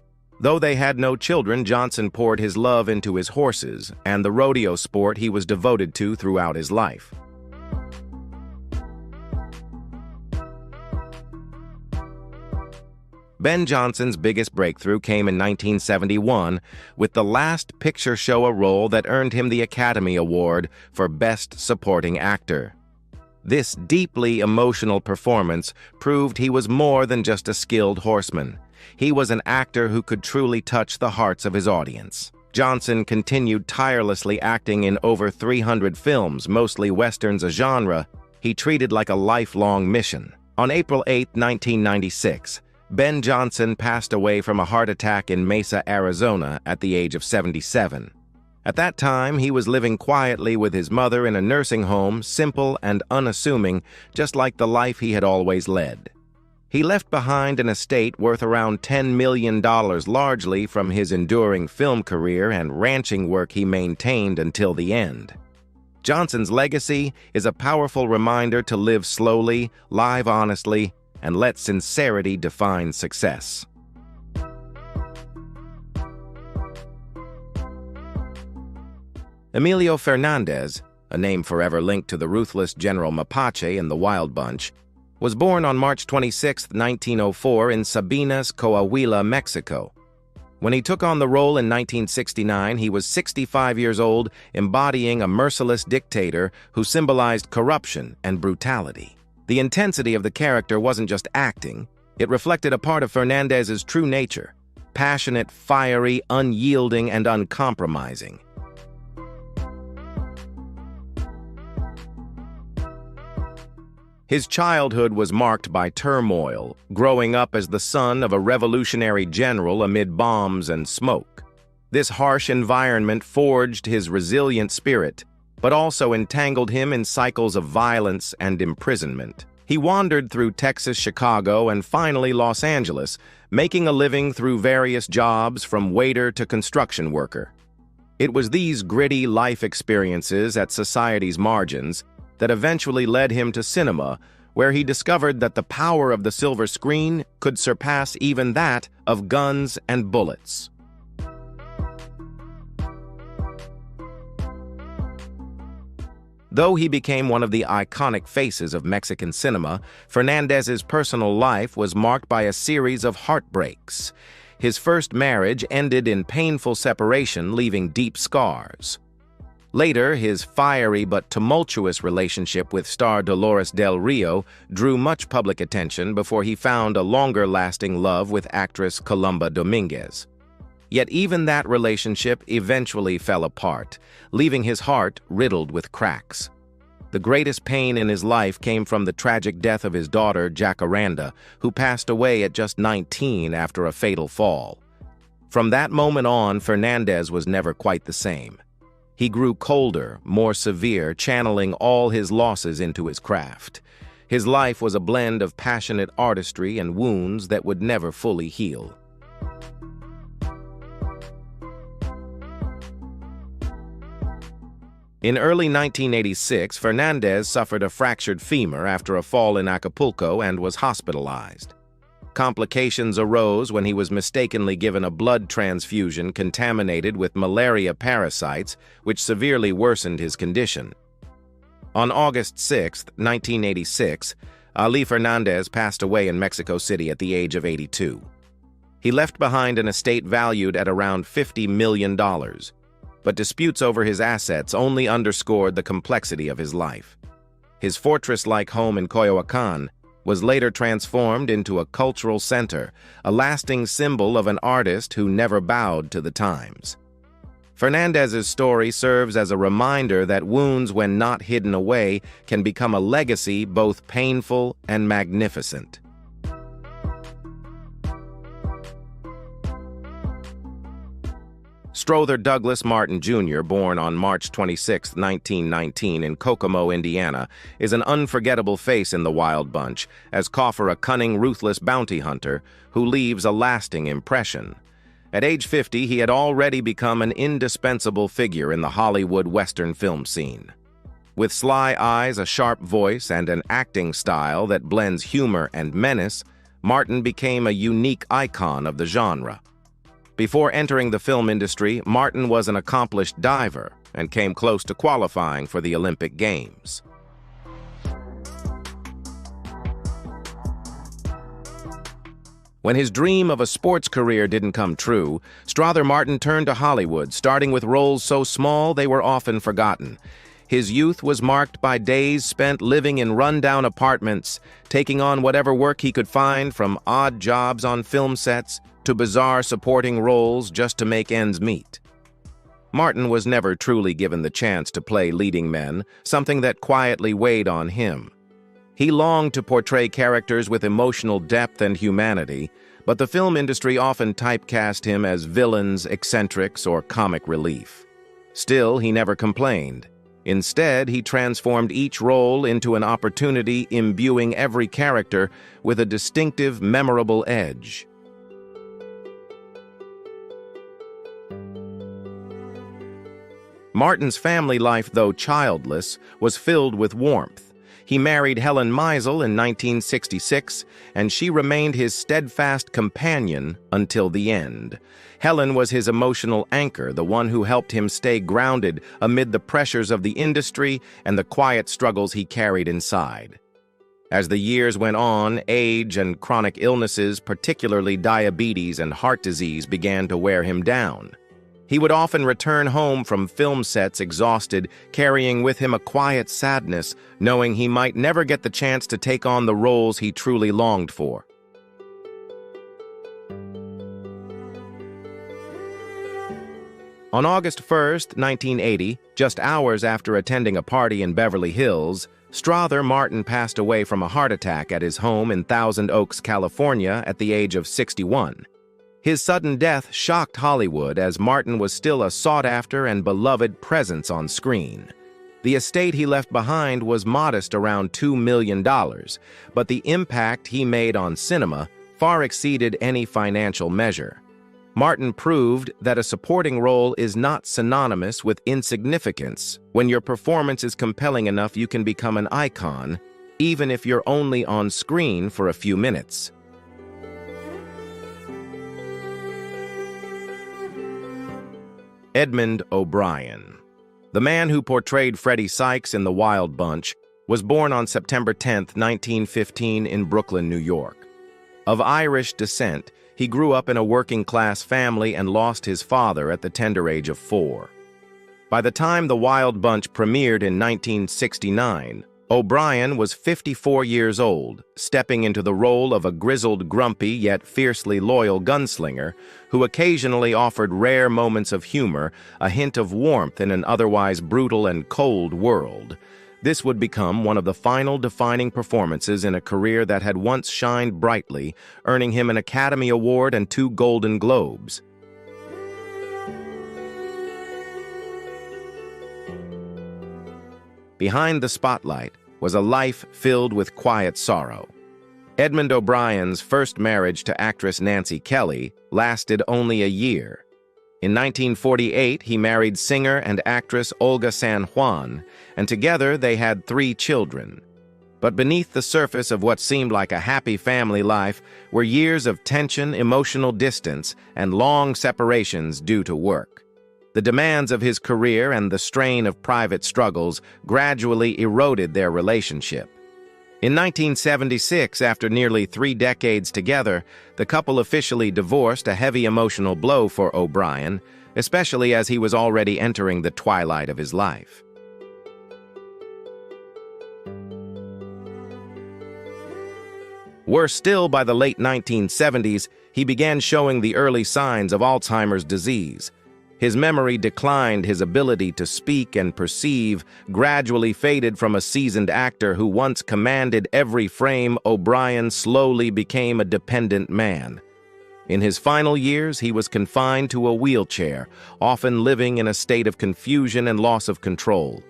Though they had no children, Johnson poured his love into his horses and the rodeo sport he was devoted to throughout his life. Ben Johnson's biggest breakthrough came in 1971 with The Last Picture Show, a role that earned him the Academy Award for Best Supporting Actor. This deeply emotional performance proved he was more than just a skilled horseman. He was an actor who could truly touch the hearts of his audience. Johnson continued tirelessly acting in over 300 films, mostly westerns, a genre he treated like a lifelong mission. On April 8, 1996, Ben Johnson passed away from a heart attack in Mesa, Arizona, at the age of 77. At that time, he was living quietly with his mother in a nursing home, simple and unassuming, just like the life he had always led. He left behind an estate worth around $10 million, largely from his enduring film career and ranching work he maintained until the end. Johnson's legacy is a powerful reminder to live slowly, live honestly, and let sincerity define success. Emilio Fernandez, a name forever linked to the ruthless General Mapache in The Wild Bunch, was born on March 26, 1904 in Sabinas, Coahuila, Mexico. When he took on the role in 1969, he was 65 years old, embodying a merciless dictator who symbolized corruption and brutality. The intensity of the character wasn't just acting, it reflected a part of Fernandez's true nature: passionate, fiery, unyielding, and uncompromising. His childhood was marked by turmoil, growing up as the son of a revolutionary general amid bombs and smoke. This harsh environment forged his resilient spirit, but also entangled him in cycles of violence and imprisonment. He wandered through Texas, Chicago, and finally Los Angeles, making a living through various jobs from waiter to construction worker. It was these gritty life experiences at society's margins that eventually led him to cinema, where he discovered that the power of the silver screen could surpass even that of guns and bullets. Though he became one of the iconic faces of Mexican cinema, Fernandez's personal life was marked by a series of heartbreaks. His first marriage ended in painful separation, leaving deep scars. Later, his fiery but tumultuous relationship with star Dolores Del Rio drew much public attention before he found a longer-lasting love with actress Columba Dominguez. Yet even that relationship eventually fell apart, leaving his heart riddled with cracks. The greatest pain in his life came from the tragic death of his daughter, Jacaranda, who passed away at just 19 after a fatal fall. From that moment on, Fernandez was never quite the same. He grew colder, more severe, channeling all his losses into his craft. His life was a blend of passionate artistry and wounds that would never fully heal. In early 1986, Fernandez suffered a fractured femur after a fall in Acapulco and was hospitalized. Complications arose when he was mistakenly given a blood transfusion contaminated with malaria parasites, which severely worsened his condition. On August 6, 1986, Ali Fernandez passed away in Mexico City at the age of 82. He left behind an estate valued at around $50 million, but disputes over his assets only underscored the complexity of his life. His fortress-like home in Coyoacán was later transformed into a cultural center, a lasting symbol of an artist who never bowed to the times. Fernandez's story serves as a reminder that wounds, when not hidden away, can become a legacy both painful and magnificent. Strother Douglas Martin Jr., born on March 26, 1919 in Kokomo, Indiana, is an unforgettable face in The Wild Bunch, as Coffer, a cunning, ruthless bounty hunter who leaves a lasting impression. At age 50, he had already become an indispensable figure in the Hollywood Western film scene. With sly eyes, a sharp voice, and an acting style that blends humor and menace, Martin became a unique icon of the genre. Before entering the film industry, Martin was an accomplished diver and came close to qualifying for the Olympic Games. When his dream of a sports career didn't come true, Strother Martin turned to Hollywood, starting with roles so small they were often forgotten. His youth was marked by days spent living in run-down apartments, taking on whatever work he could find, from odd jobs on film sets to bizarre supporting roles just to make ends meet. Martin was never truly given the chance to play leading men, something that quietly weighed on him. He longed to portray characters with emotional depth and humanity, but the film industry often typecast him as villains, eccentrics, or comic relief. Still, he never complained. Instead, he transformed each role into an opportunity, imbuing every character with a distinctive, memorable edge. Martin's family life, though childless, was filled with warmth. He married Helen Meisel in 1966, and she remained his steadfast companion until the end. Helen was his emotional anchor, the one who helped him stay grounded amid the pressures of the industry and the quiet struggles he carried inside. As the years went on, age and chronic illnesses, particularly diabetes and heart disease, began to wear him down. He would often return home from film sets exhausted, carrying with him a quiet sadness, knowing he might never get the chance to take on the roles he truly longed for. On August 1st, 1980, just hours after attending a party in Beverly Hills, Strother Martin passed away from a heart attack at his home in Thousand Oaks, California, at the age of 61. His sudden death shocked Hollywood, as Martin was still a sought-after and beloved presence on screen. The estate he left behind was modest, around $2 million, but the impact he made on cinema far exceeded any financial measure. Martin proved that a supporting role is not synonymous with insignificance. When your performance is compelling enough, you can become an icon, even if you're only on screen for a few minutes. Edmund O'Brien, the man who portrayed Freddie Sykes in The Wild Bunch, was born on September 10, 1915, in Brooklyn, New York. Of Irish descent, he grew up in a working-class family and lost his father at the tender age of 4. By the time The Wild Bunch premiered in 1969, O'Brien was 54 years old, stepping into the role of a grizzled, grumpy, yet fiercely loyal gunslinger who occasionally offered rare moments of humor, a hint of warmth in an otherwise brutal and cold world. This would become one of the final defining performances in a career that had once shined brightly, earning him an Academy Award and 2 Golden Globes. Behind the spotlight was a life filled with quiet sorrow. Edmund O'Brien's first marriage to actress Nancy Kelly lasted only a year. In 1948, he married singer and actress Olga San Juan, and together they had 3 children. But beneath the surface of what seemed like a happy family life were years of tension, emotional distance, and long separations due to work. The demands of his career and the strain of private struggles gradually eroded their relationship. In 1976, after nearly 3 decades together, the couple officially divorced, a heavy emotional blow for O'Brien, especially as he was already entering the twilight of his life. Worse still, by the late 1970s, he began showing the early signs of Alzheimer's disease. His memory declined, his ability to speak and perceive gradually faded. From a seasoned actor who once commanded every frame, O'Brien slowly became a dependent man. In his final years, he was confined to a wheelchair, often living in a state of confusion and loss of control.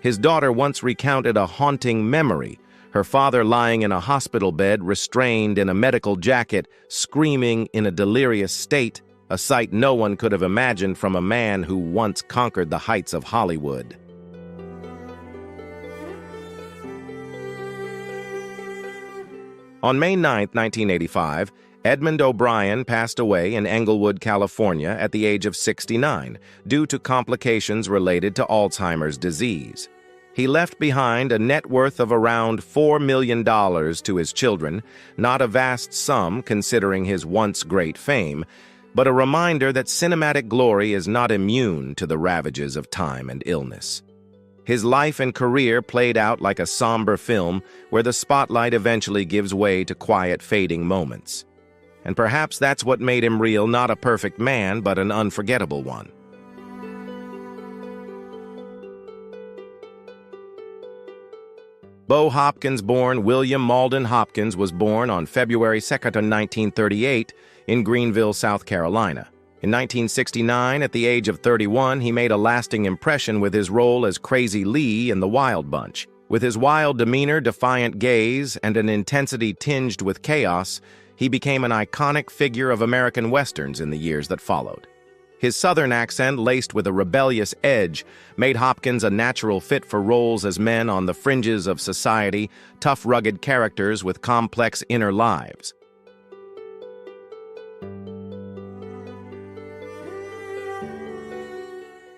His daughter once recounted a haunting memory, her father lying in a hospital bed, restrained in a medical jacket, screaming in a delirious state, a sight no one could have imagined from a man who once conquered the heights of Hollywood. On May 9, 1985, Edmund O'Brien passed away in Englewood, California, at the age of 69, due to complications related to Alzheimer's disease. He left behind a net worth of around $4 million to his children, not a vast sum considering his once great fame, but a reminder that cinematic glory is not immune to the ravages of time and illness. His life and career played out like a somber film where the spotlight eventually gives way to quiet, fading moments. And perhaps that's what made him real, not a perfect man, but an unforgettable one. Bo Hopkins, born William Malden Hopkins, was born on February 2, 1938, in Greenville, South Carolina. In 1969, at the age of 31, he made a lasting impression with his role as Crazy Lee in The Wild Bunch. With his wild demeanor, defiant gaze, and an intensity tinged with chaos, he became an iconic figure of American westerns in the years that followed. His Southern accent, laced with a rebellious edge, made Hopkins a natural fit for roles as men on the fringes of society, tough, rugged characters with complex inner lives.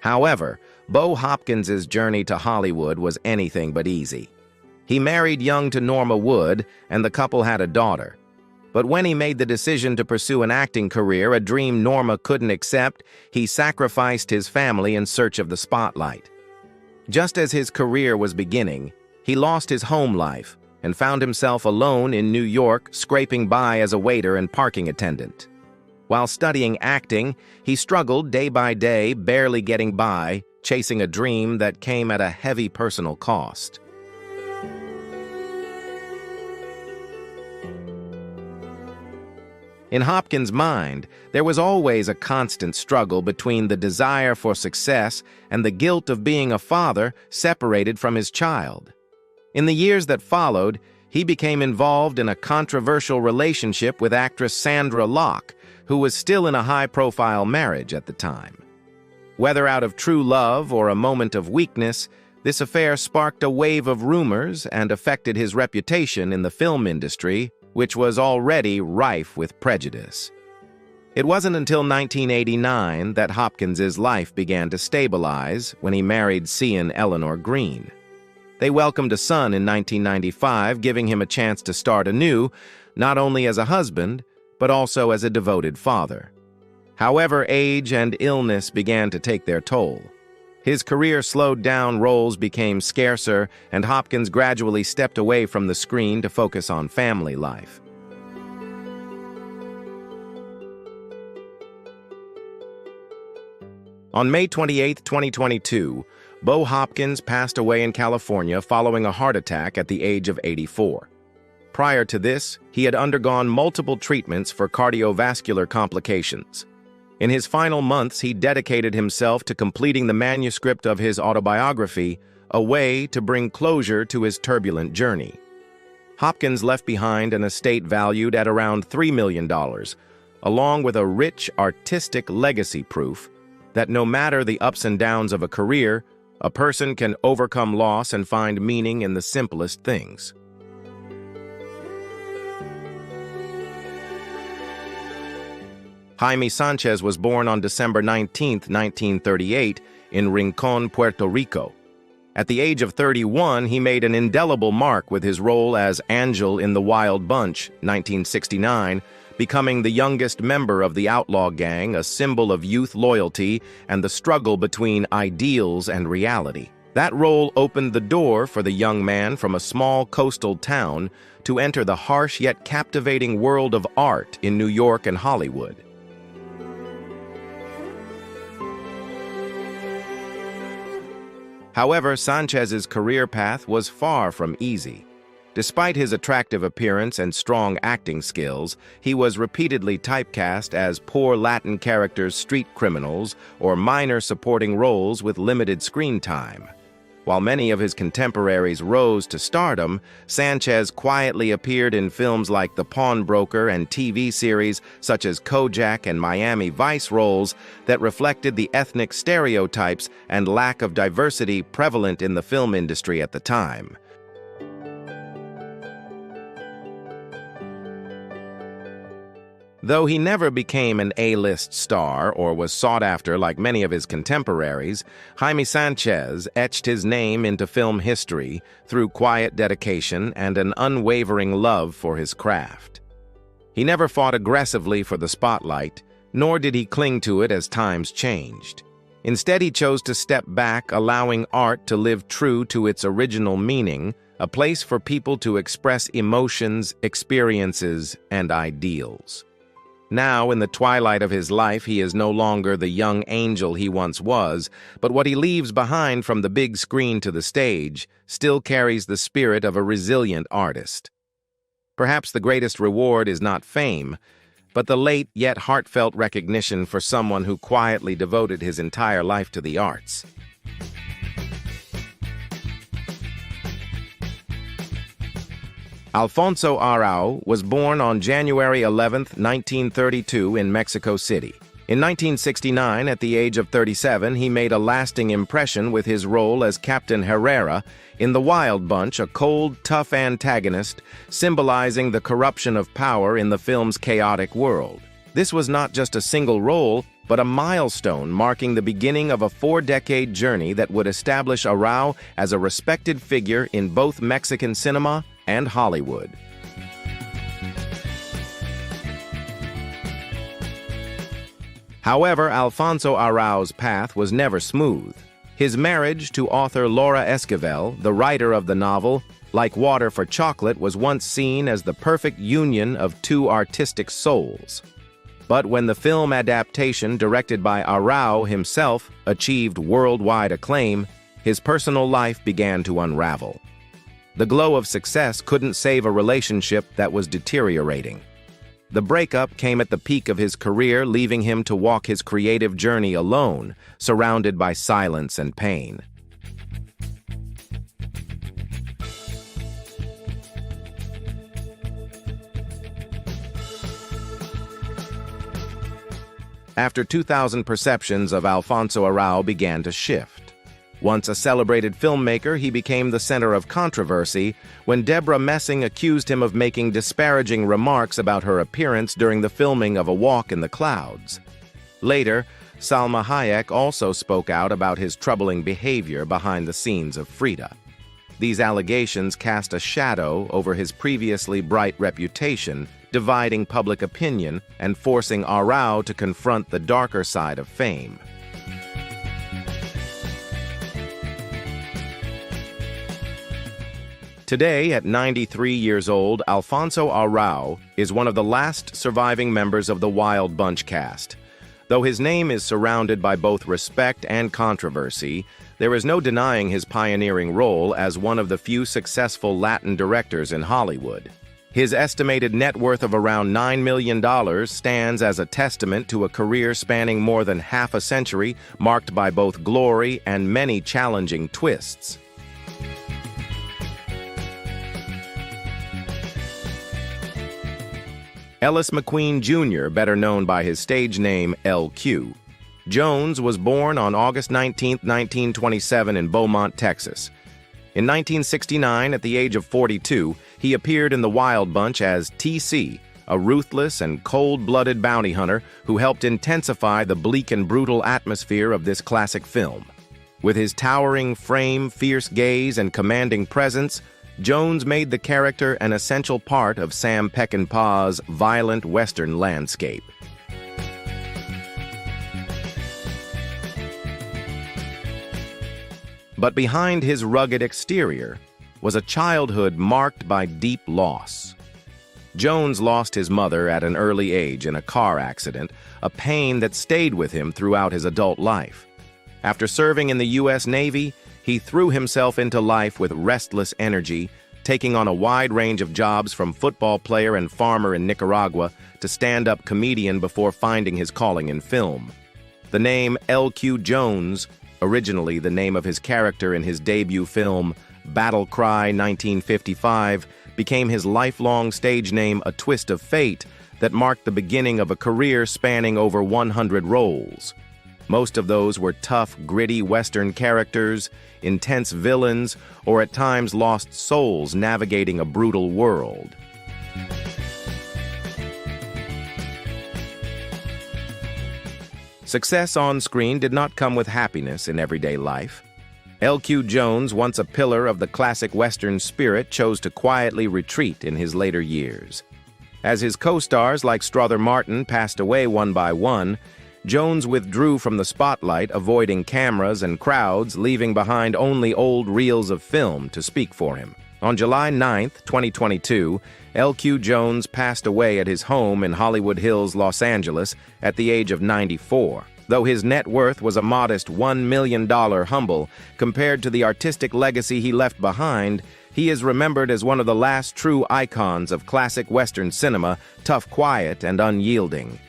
However, Bo Hopkins's journey to Hollywood was anything but easy. He married young to Norma Wood, and the couple had a daughter. But when he made the decision to pursue an acting career, a dream Norma couldn't accept, he sacrificed his family in search of the spotlight. Just as his career was beginning, he lost his home life and found himself alone in New York, scraping by as a waiter and parking attendant. While studying acting, he struggled day by day, barely getting by, chasing a dream that came at a heavy personal cost. In Hopkins' mind, there was always a constant struggle between the desire for success and the guilt of being a father separated from his child. In the years that followed, he became involved in a controversial relationship with actress Sandra Locke, who was still in a high-profile marriage at the time. Whether out of true love or a moment of weakness, this affair sparked a wave of rumors and affected his reputation in the film industry, which was already rife with prejudice. It wasn't until 1989 that Hopkins's life began to stabilize when he married Cian Eleanor Green. They welcomed a son in 1995, giving him a chance to start anew, not only as a husband, but also as a devoted father. However, age and illness began to take their toll. His career slowed down, roles became scarcer, and Hopkins gradually stepped away from the screen to focus on family life. On May 28, 2022, Bo Hopkins passed away in California following a heart attack at the age of 84. Prior to this, he had undergone multiple treatments for cardiovascular complications. In his final months, he dedicated himself to completing the manuscript of his autobiography, a way to bring closure to his turbulent journey. Hopkins left behind an estate valued at around $3 million, along with a rich artistic legacy proof that no matter the ups and downs of a career, a person can overcome loss and find meaning in the simplest things. Jaime Sanchez was born on December 19, 1938, in Rincon, Puerto Rico. At the age of 31, he made an indelible mark with his role as Angel in The Wild Bunch, 1969, becoming the youngest member of the outlaw gang, a symbol of youth loyalty and the struggle between ideals and reality. That role opened the door for the young man from a small coastal town to enter the harsh yet captivating world of art in New York and Hollywood. However, Sanchez's career path was far from easy. Despite his attractive appearance and strong acting skills, he was repeatedly typecast as poor Latin characters, street criminals, or minor supporting roles with limited screen time. While many of his contemporaries rose to stardom, Sanchez quietly appeared in films like The Pawnbroker and TV series such as Kojak and Miami Vice roles that reflected the ethnic stereotypes and lack of diversity prevalent in the film industry at the time. Though he never became an A-list star or was sought after like many of his contemporaries, Jaime Sanchez etched his name into film history through quiet dedication and an unwavering love for his craft. He never fought aggressively for the spotlight, nor did he cling to it as times changed. Instead, he chose to step back, allowing art to live true to its original meaning, a place for people to express emotions, experiences, and ideals. Now, in the twilight of his life, he is no longer the young angel he once was, but what he leaves behind from the big screen to the stage still carries the spirit of a resilient artist. Perhaps the greatest reward is not fame, but the late yet heartfelt recognition for someone who quietly devoted his entire life to the arts. Alfonso Arau was born on January 11, 1932 in Mexico City. In 1969, at the age of 37, he made a lasting impression with his role as Captain Herrera in The Wild Bunch, a cold, tough antagonist symbolizing the corruption of power in the film's chaotic world. This was not just a single role, but a milestone marking the beginning of a 4-decade journey that would establish Arau as a respected figure in both Mexican cinema and Hollywood. However, Alfonso Arau's path was never smooth. His marriage to author Laura Esquivel, the writer of the novel Like Water for Chocolate, was once seen as the perfect union of two artistic souls. But when the film adaptation, directed by Arau himself, achieved worldwide acclaim, his personal life began to unravel. The glow of success couldn't save a relationship that was deteriorating. The breakup came at the peak of his career, leaving him to walk his creative journey alone, surrounded by silence and pain. After 2000, perceptions of Alfonso Arau began to shift. Once a celebrated filmmaker, he became the center of controversy when Deborah Messing accused him of making disparaging remarks about her appearance during the filming of A Walk in the Clouds. Later, Salma Hayek also spoke out about his troubling behavior behind the scenes of Frida. These allegations cast a shadow over his previously bright reputation, dividing public opinion and forcing Arau to confront the darker side of fame. Today, at 93 years old, Alfonso Arau is one of the last surviving members of the Wild Bunch cast. Though his name is surrounded by both respect and controversy, there is no denying his pioneering role as one of the few successful Latin directors in Hollywood. His estimated net worth of around $9 million stands as a testament to a career spanning more than half a century, marked by both glory and many challenging twists. Ellis McQueen Jr., better known by his stage name LQ. Jones was born on August 19, 1927 in Beaumont, Texas. In 1969, at the age of 42, he appeared in The Wild Bunch as TC, a ruthless and cold-blooded bounty hunter who helped intensify the bleak and brutal atmosphere of this classic film. With his towering frame, fierce gaze, and commanding presence, Jones made the character an essential part of Sam Peckinpah's violent Western landscape. But behind his rugged exterior was a childhood marked by deep loss. Jones lost his mother at an early age in a car accident, a pain that stayed with him throughout his adult life. After serving in the U.S. Navy, he threw himself into life with restless energy, taking on a wide range of jobs from football player and farmer in Nicaragua to stand-up comedian before finding his calling in film. The name L.Q. Jones, originally the name of his character in his debut film Battle Cry 1955, became his lifelong stage name, A Twist of Fate, that marked the beginning of a career spanning over 100 roles. Most of those were tough, gritty Western characters, intense villains, or at times lost souls navigating a brutal world. Success on screen did not come with happiness in everyday life. L.Q. Jones, once a pillar of the classic Western spirit, chose to quietly retreat in his later years. As his co-stars like Strother Martin passed away one by one, Jones withdrew from the spotlight, avoiding cameras and crowds, leaving behind only old reels of film to speak for him. On July 9, 2022, L.Q. Jones passed away at his home in Hollywood Hills, Los Angeles, at the age of 94. Though his net worth was a modest $1 million humble compared to the artistic legacy he left behind, he is remembered as one of the last true icons of classic Western cinema, tough, quiet, and unyielding.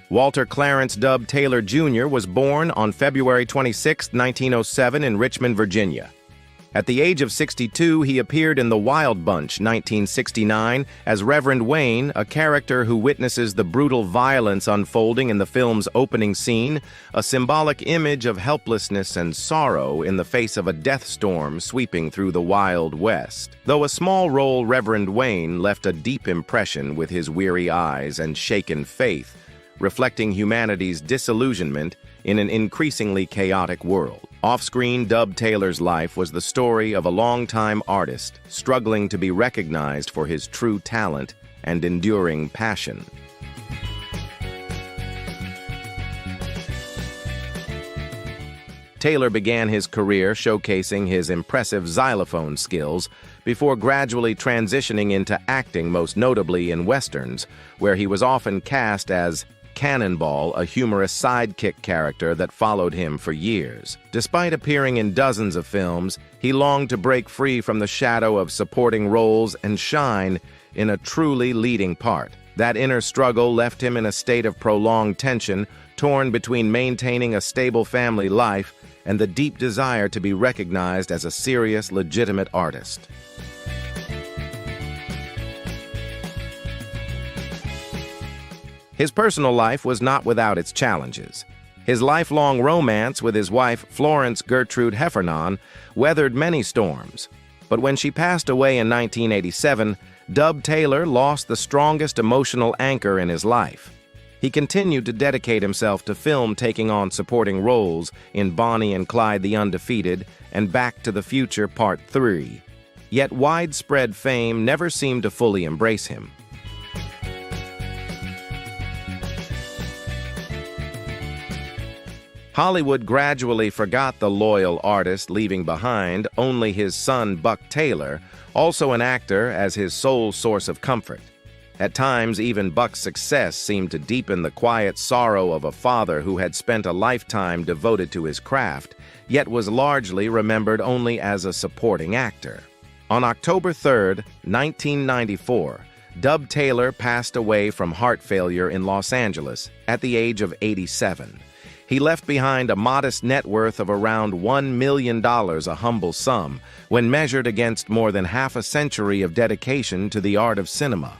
Walter Clarence Dub Taylor Jr. was born on February 26, 1907 in Richmond, Virginia. At the age of 62, he appeared in The Wild Bunch, 1969, as Reverend Wayne, a character who witnesses the brutal violence unfolding in the film's opening scene, a symbolic image of helplessness and sorrow in the face of a death storm sweeping through the Wild West. Though a small role, Reverend Wayne left a deep impression with his weary eyes and shaken faith, reflecting humanity's disillusionment in an increasingly chaotic world. Off-screen, Dub Taylor's life was the story of a longtime artist struggling to be recognized for his true talent and enduring passion. Taylor began his career showcasing his impressive xylophone skills before gradually transitioning into acting, most notably in westerns, where he was often cast as Cannonball, a humorous sidekick character that followed him for years. Despite appearing in dozens of films, he longed to break free from the shadow of supporting roles and shine in a truly leading part. That inner struggle left him in a state of prolonged tension, torn between maintaining a stable family life and the deep desire to be recognized as a serious, legitimate artist. His personal life was not without its challenges. His lifelong romance with his wife, Florence Gertrude Heffernan, weathered many storms. But when she passed away in 1987, Dub Taylor lost the strongest emotional anchor in his life. He continued to dedicate himself to film, taking on supporting roles in Bonnie and Clyde the Undefeated and Back to the Future Part 3. Yet widespread fame never seemed to fully embrace him. Hollywood gradually forgot the loyal artist, leaving behind only his son Buck Taylor, also an actor, as his sole source of comfort. At times, even Buck's success seemed to deepen the quiet sorrow of a father who had spent a lifetime devoted to his craft, yet was largely remembered only as a supporting actor. On October 3, 1994, Dub Taylor passed away from heart failure in Los Angeles at the age of 87. He left behind a modest net worth of around $1 million, a humble sum, when measured against more than half a century of dedication to the art of cinema.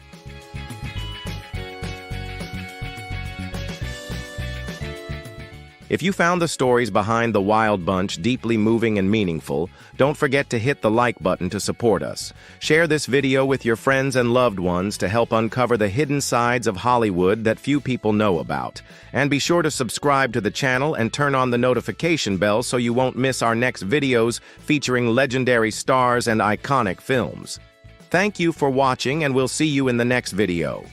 If you found the stories behind The Wild Bunch deeply moving and meaningful, don't forget to hit the like button to support us. Share this video with your friends and loved ones to help uncover the hidden sides of Hollywood that few people know about. And be sure to subscribe to the channel and turn on the notification bell so you won't miss our next videos featuring legendary stars and iconic films. Thank you for watching, and we'll see you in the next video.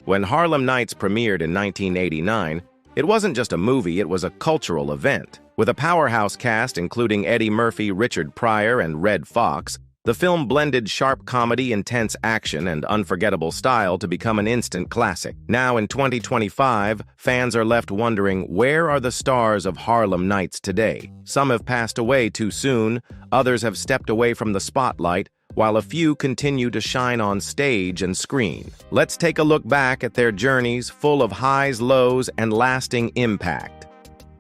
When Harlem Nights premiered in 1989, it wasn't just a movie, it was a cultural event. With a powerhouse cast including Eddie Murphy, Richard Pryor, and Red Fox, the film blended sharp comedy, intense action, and unforgettable style to become an instant classic. Now in 2025, fans are left wondering, where are the stars of Harlem Nights today? Some have passed away too soon, others have stepped away from the spotlight, while a few continue to shine on stage and screen. Let's take a look back at their journeys, full of highs, lows, and lasting impact.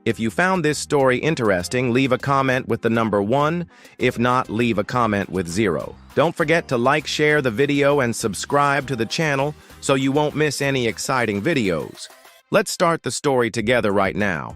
If you found this story interesting, leave a comment with the number 1. If not, leave a comment with 0. Don't forget to like, share the video, and subscribe to the channel so you won't miss any exciting videos. Let's start the story together right now.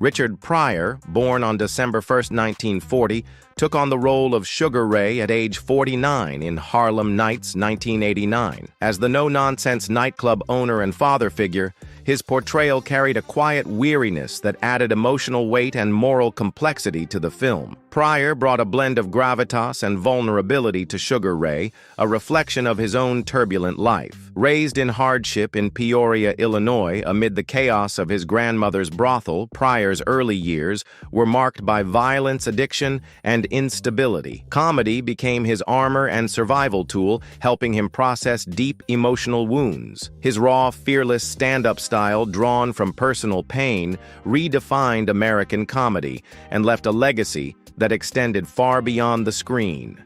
Richard Pryor, born on December 1, 1940, took on the role of Sugar Ray at age 49 in Harlem Nights, 1989. As the no-nonsense nightclub owner and father figure, his portrayal carried a quiet weariness that added emotional weight and moral complexity to the film. Pryor brought a blend of gravitas and vulnerability to Sugar Ray, a reflection of his own turbulent life. Raised in hardship in Peoria, Illinois, amid the chaos of his grandmother's brothel, Pryor's early years were marked by violence, addiction, and instability. Comedy became his armor and survival tool, helping him process deep emotional wounds. His raw, fearless stand-up style, drawn from personal pain, redefined American comedy and left a legacy that extended far beyond the screen.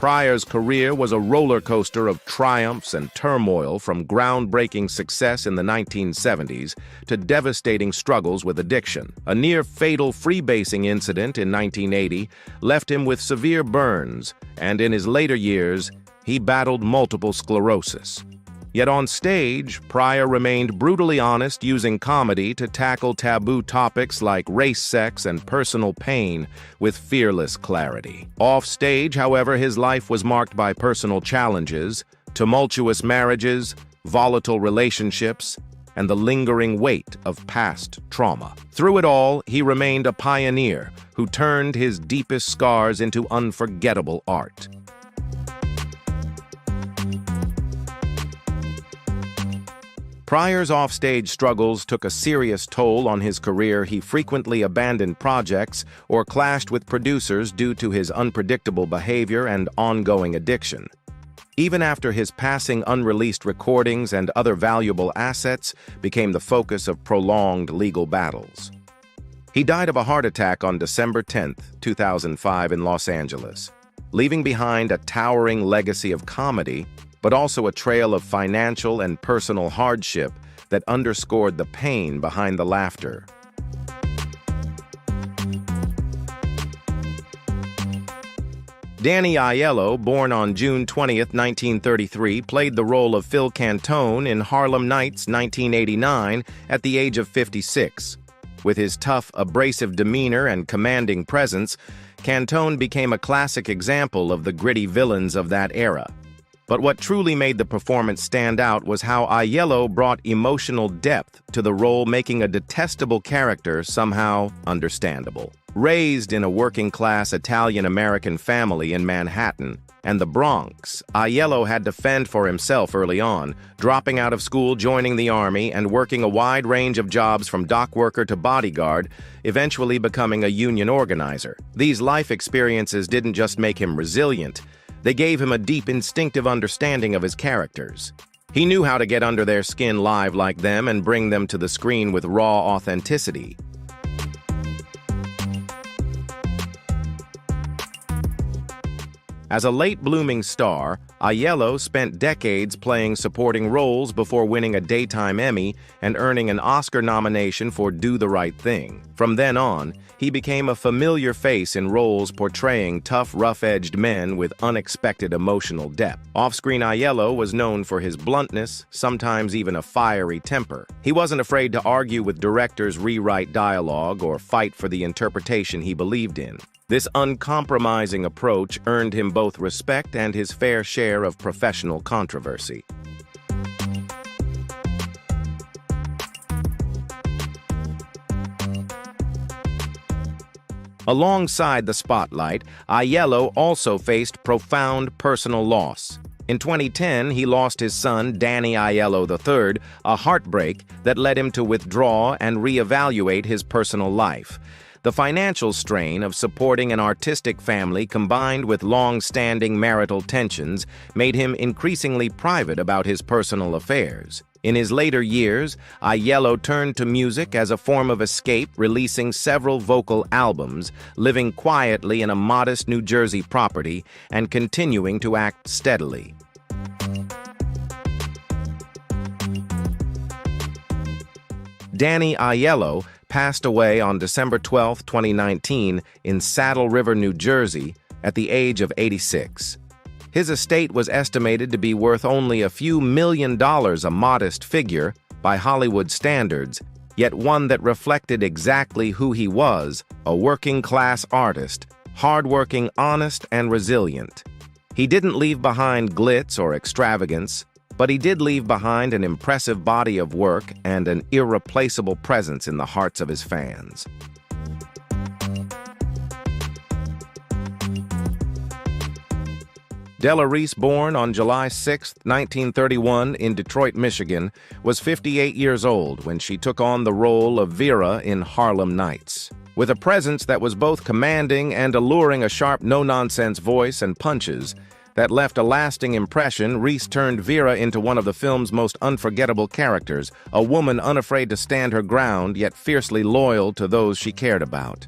Pryor's career was a roller coaster of triumphs and turmoil, from groundbreaking success in the 1970s to devastating struggles with addiction. A near-fatal freebasing incident in 1980 left him with severe burns, and in his later years, he battled multiple sclerosis. Yet on stage, Pryor remained brutally honest, using comedy to tackle taboo topics like race, sex, and personal pain with fearless clarity. Off stage, however, his life was marked by personal challenges, tumultuous marriages, volatile relationships, and the lingering weight of past trauma. Through it all, he remained a pioneer who turned his deepest scars into unforgettable art. Pryor's offstage struggles took a serious toll on his career. He frequently abandoned projects or clashed with producers due to his unpredictable behavior and ongoing addiction. Even after his passing, unreleased recordings and other valuable assets became the focus of prolonged legal battles. He died of a heart attack on December 10, 2005 in Los Angeles, leaving behind a towering legacy of comedy, but also a trail of financial and personal hardship that underscored the pain behind the laughter. Danny Aiello, born on June 20, 1933, played the role of Phil Cantone in Harlem Nights, 1989, at the age of 56. With his tough, abrasive demeanor and commanding presence, Cantone became a classic example of the gritty villains of that era. But what truly made the performance stand out was how Aiello brought emotional depth to the role, making a detestable character somehow understandable. Raised in a working-class Italian-American family in Manhattan and the Bronx, Aiello had to fend for himself early on, dropping out of school, joining the army, and working a wide range of jobs from dock worker to bodyguard, eventually becoming a union organizer. These life experiences didn't just make him resilient, they gave him a deep instinctive understanding of his characters. He knew how to get under their skin live like them and bring them to the screen with raw authenticity. As a late-blooming star, Aiello spent decades playing supporting roles before winning a Daytime Emmy and earning an Oscar nomination for Do the Right Thing. From then on, he became a familiar face in roles portraying tough, rough-edged men with unexpected emotional depth. Off-screen, Aiello was known for his bluntness, sometimes even a fiery temper. He wasn't afraid to argue with directors, rewrite dialogue, or fight for the interpretation he believed in. This uncompromising approach earned him both respect and his fair share of professional controversy. Alongside the spotlight, Aiello also faced profound personal loss. In 2010, he lost his son, Danny Aiello III, a heartbreak that led him to withdraw and reevaluate his personal life. The financial strain of supporting an artistic family, combined with long-standing marital tensions, made him increasingly private about his personal affairs. In his later years, Aiello turned to music as a form of escape, releasing several vocal albums, living quietly in a modest New Jersey property, and continuing to act steadily. Danny Aiello passed away on December 12, 2019, in Saddle River, New Jersey, at the age of 86. His estate was estimated to be worth only a few $1 million, a modest figure by Hollywood standards, yet one that reflected exactly who he was, a working-class artist, hardworking, honest, and resilient. He didn't leave behind glitz or extravagance, but he did leave behind an impressive body of work and an irreplaceable presence in the hearts of his fans. Della Reese, born on July 6, 1931 in Detroit, Michigan, was 58 years old when she took on the role of Vera in Harlem Nights. With a presence that was both commanding and alluring, a sharp, no-nonsense voice and punches that left a lasting impression, Reese turned Vera into one of the film's most unforgettable characters, a woman unafraid to stand her ground yet fiercely loyal to those she cared about.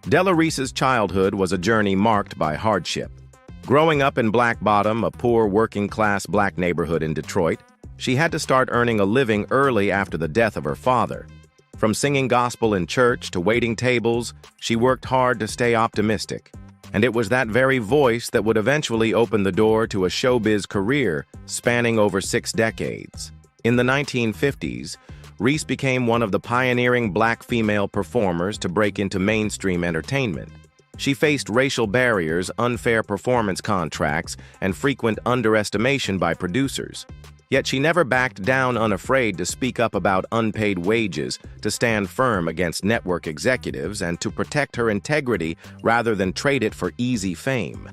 Della Reese's childhood was a journey marked by hardship. Growing up in Black Bottom, a poor working-class black neighborhood in Detroit, she had to start earning a living early after the death of her father. From singing gospel in church to waiting tables, she worked hard to stay optimistic. And it was that very voice that would eventually open the door to a showbiz career spanning over 6 decades. In the 1950s, Reese became one of the pioneering black female performers to break into mainstream entertainment. She faced racial barriers, unfair performance contracts, and frequent underestimation by producers. Yet she never backed down, unafraid to speak up about unpaid wages, to stand firm against network executives, and to protect her integrity rather than trade it for easy fame.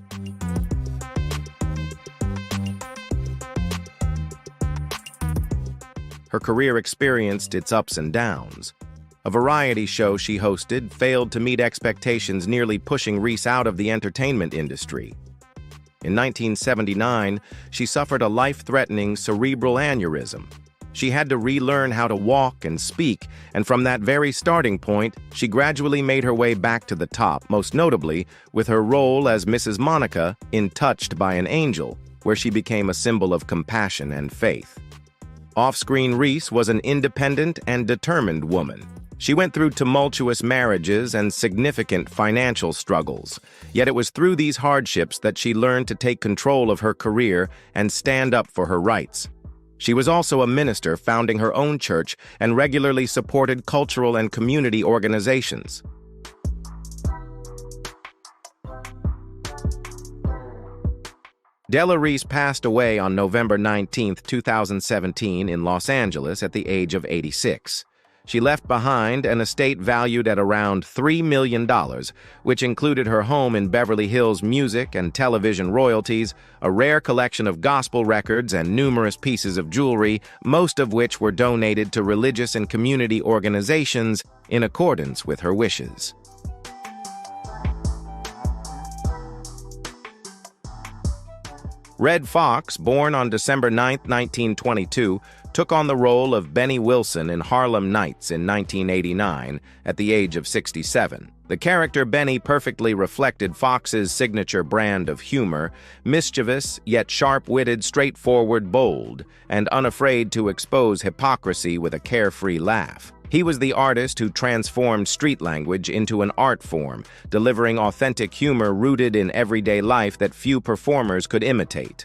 Her career experienced its ups and downs. A variety show she hosted failed to meet expectations, nearly pushing Reese out of the entertainment industry. In 1979, she suffered a life-threatening cerebral aneurysm. She had to relearn how to walk and speak, and from that very starting point, she gradually made her way back to the top, most notably with her role as Mrs. Monica in Touched by an Angel, where she became a symbol of compassion and faith. Off-screen, Reese was an independent and determined woman. She went through tumultuous marriages and significant financial struggles. Yet it was through these hardships that she learned to take control of her career and stand up for her rights. She was also a minister, founding her own church, and regularly supported cultural and community organizations. Della Reese passed away on November 19, 2017 in Los Angeles at the age of 86. She left behind an estate valued at around $3 million, which included her home in Beverly Hills, music and television royalties, a rare collection of gospel records, and numerous pieces of jewelry, most of which were donated to religious and community organizations in accordance with her wishes. Redd Foxx, born on December 9, 1922, took on the role of Benny Wilson in Harlem Nights in 1989 at the age of 67. The character Benny perfectly reflected Foxx's signature brand of humor, mischievous yet sharp-witted, straightforward, bold, and unafraid to expose hypocrisy with a carefree laugh. He was the artist who transformed street language into an art form, delivering authentic humor rooted in everyday life that few performers could imitate.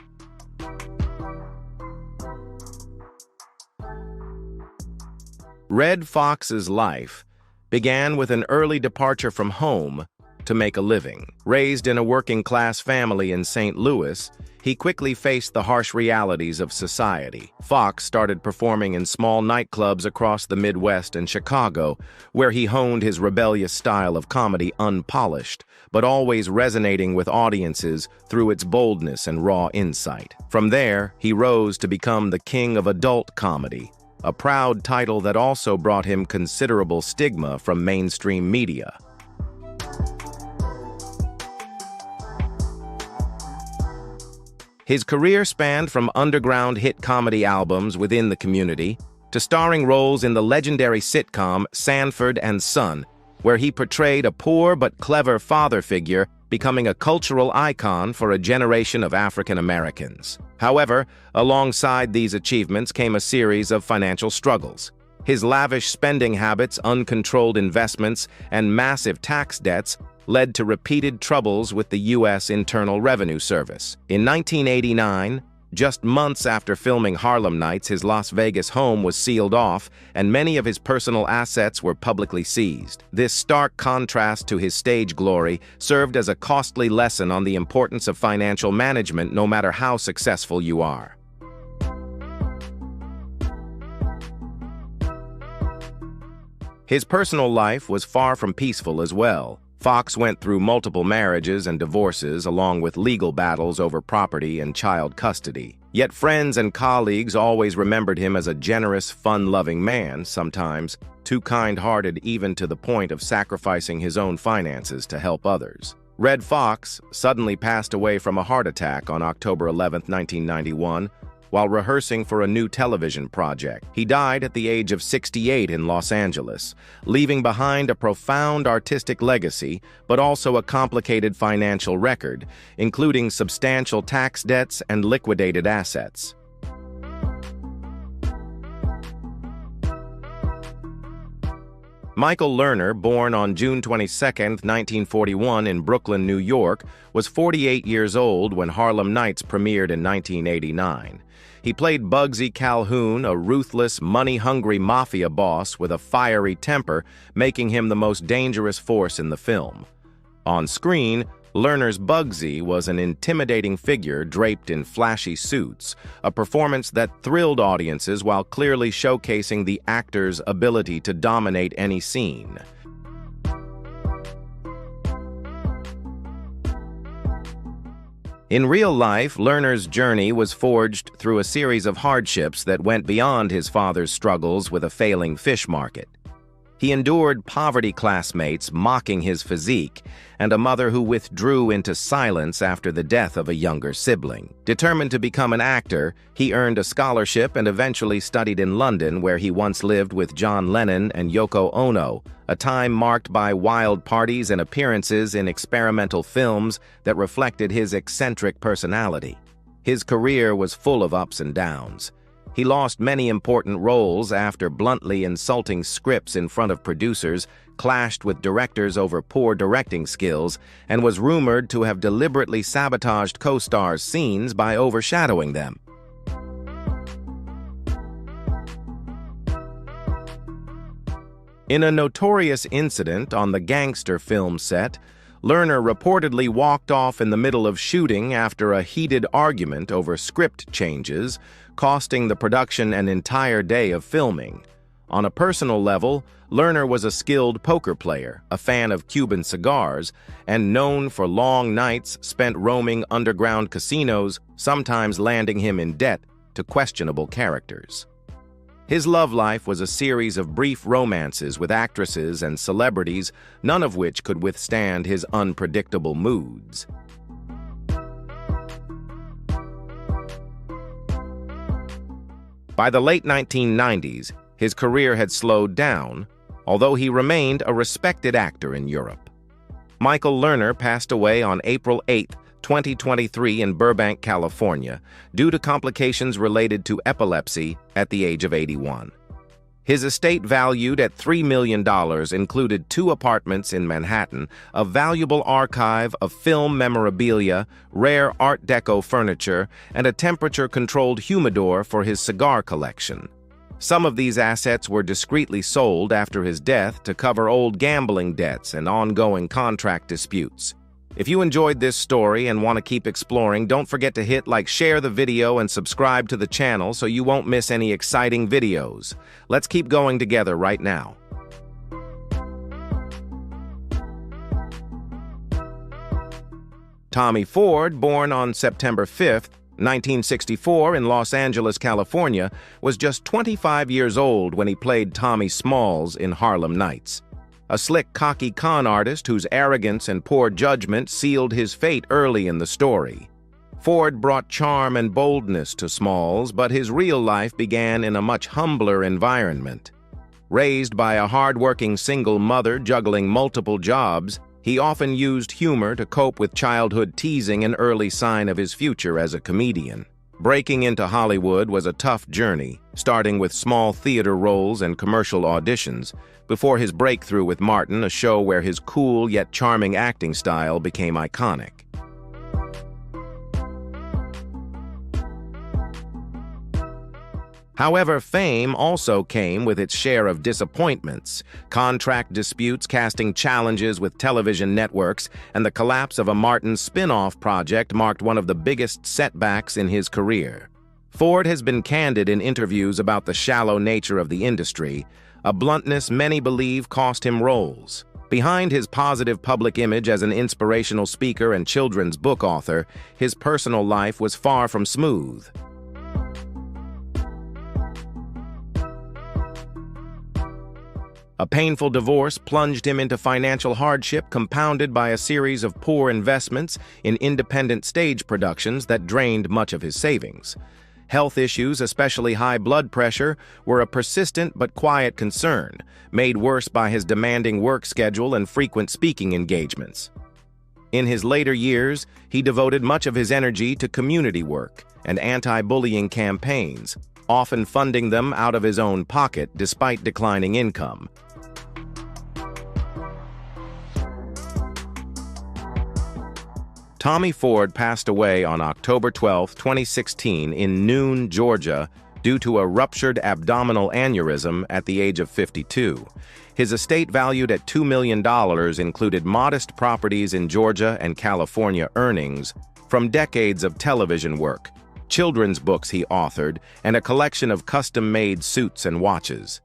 Redd Foxx's life began with an early departure from home to make a living. Raised in a working-class family in St. Louis, he quickly faced the harsh realities of society. Foxx started performing in small nightclubs across the Midwest and Chicago, where he honed his rebellious style of comedy, unpolished, but always resonating with audiences through its boldness and raw insight. From there, he rose to become the king of adult comedy, a proud title that also brought him considerable stigma from mainstream media. His career spanned from underground hit comedy albums within the community to starring roles in the legendary sitcom Sanford and Son, where he portrayed a poor but clever father figure, becoming a cultural icon for a generation of African Americans. However, alongside these achievements came a series of financial struggles. His lavish spending habits, uncontrolled investments, and massive tax debts led to repeated troubles with the U.S. Internal Revenue Service. In 1989, just months after filming Harlem Nights, his Las Vegas home was sealed off, and many of his personal assets were publicly seized. This stark contrast to his stage glory served as a costly lesson on the importance of financial management, no matter how successful you are. His personal life was far from peaceful as well. Fox went through multiple marriages and divorces, along with legal battles over property and child custody. Yet friends and colleagues always remembered him as a generous, fun-loving man, sometimes too kind-hearted even to the point of sacrificing his own finances to help others. Red Fox suddenly passed away from a heart attack on October 11, 1991, while rehearsing for a new television project. He died at the age of 68 in Los Angeles, leaving behind a profound artistic legacy, but also a complicated financial record, including substantial tax debts and liquidated assets. Michael Lerner, born on June 22, 1941 in Brooklyn, New York, was 48 years old when Harlem Nights premiered in 1989. He played Bugsy Calhoun, a ruthless, money-hungry mafia boss with a fiery temper, making him the most dangerous force in the film. On screen, Lerner's Bugsy was an intimidating figure draped in flashy suits, a performance that thrilled audiences while clearly showcasing the actor's ability to dominate any scene. In real life, Lerner's journey was forged through a series of hardships that went beyond his father's struggles with a failing fish market. He endured poverty classmates mocking his physique and a mother who withdrew into silence after the death of a younger sibling. Determined to become an actor, he earned a scholarship and eventually studied in London, where he once lived with John Lennon and Yoko Ono, a time marked by wild parties and appearances in experimental films that reflected his eccentric personality. His career was full of ups and downs. He lost many important roles after bluntly insulting scripts in front of producers, clashed with directors over poor directing skills, and was rumored to have deliberately sabotaged co-stars' scenes by overshadowing them. In a notorious incident on the gangster film set, Lerner reportedly walked off in the middle of shooting after a heated argument over script changes, costing the production an entire day of filming. On a personal level, Lerner was a skilled poker player, a fan of Cuban cigars, and known for long nights spent roaming underground casinos, sometimes landing him in debt to questionable characters. His love life was a series of brief romances with actresses and celebrities, none of which could withstand his unpredictable moods. By the late 1990s, his career had slowed down, although he remained a respected actor in Europe. Michael Lerner passed away on April 8, 2023 in Burbank, California, due to complications related to epilepsy at the age of 81. His estate, valued at $3 million, included 2 apartments in Manhattan, a valuable archive of film memorabilia, rare Art Deco furniture, and a temperature-controlled humidor for his cigar collection. Some of these assets were discreetly sold after his death to cover old gambling debts and ongoing contract disputes. If you enjoyed this story and want to keep exploring, don't forget to hit like, share the video, and subscribe to the channel so you won't miss any exciting videos. Let's keep going together right now. Tommy Ford, born on September 5, 1964 in Los Angeles, California, was just 25 years old when he played Tommy Smalls in Harlem Nights. A slick, cocky con artist whose arrogance and poor judgment sealed his fate early in the story. Ford brought charm and boldness to Smalls, but his real life began in a much humbler environment. Raised by a hard-working single mother juggling multiple jobs, he often used humor to cope with childhood teasing, an early sign of his future as a comedian. Breaking into Hollywood was a tough journey, starting with small theater roles and commercial auditions, before his breakthrough with Martin, a show where his cool yet charming acting style became iconic. However, fame also came with its share of disappointments, contract disputes, casting challenges with television networks, and the collapse of a Martin spin-off project marked one of the biggest setbacks in his career. Ford has been candid in interviews about the shallow nature of the industry, a bluntness many believe cost him roles. Behind his positive public image as an inspirational speaker and children's book author, his personal life was far from smooth. A painful divorce plunged him into financial hardship, compounded by a series of poor investments in independent stage productions that drained much of his savings. Health issues, especially high blood pressure, were a persistent but quiet concern, made worse by his demanding work schedule and frequent speaking engagements. In his later years, he devoted much of his energy to community work and anti-bullying campaigns, often funding them out of his own pocket despite declining income. Tommy Ford passed away on October 12, 2016 in Noon, Georgia, due to a ruptured abdominal aneurysm at the age of 52. His estate, valued at $2 million, included modest properties in Georgia and California earnings from decades of television work, children's books he authored, and a collection of custom-made suits and watches.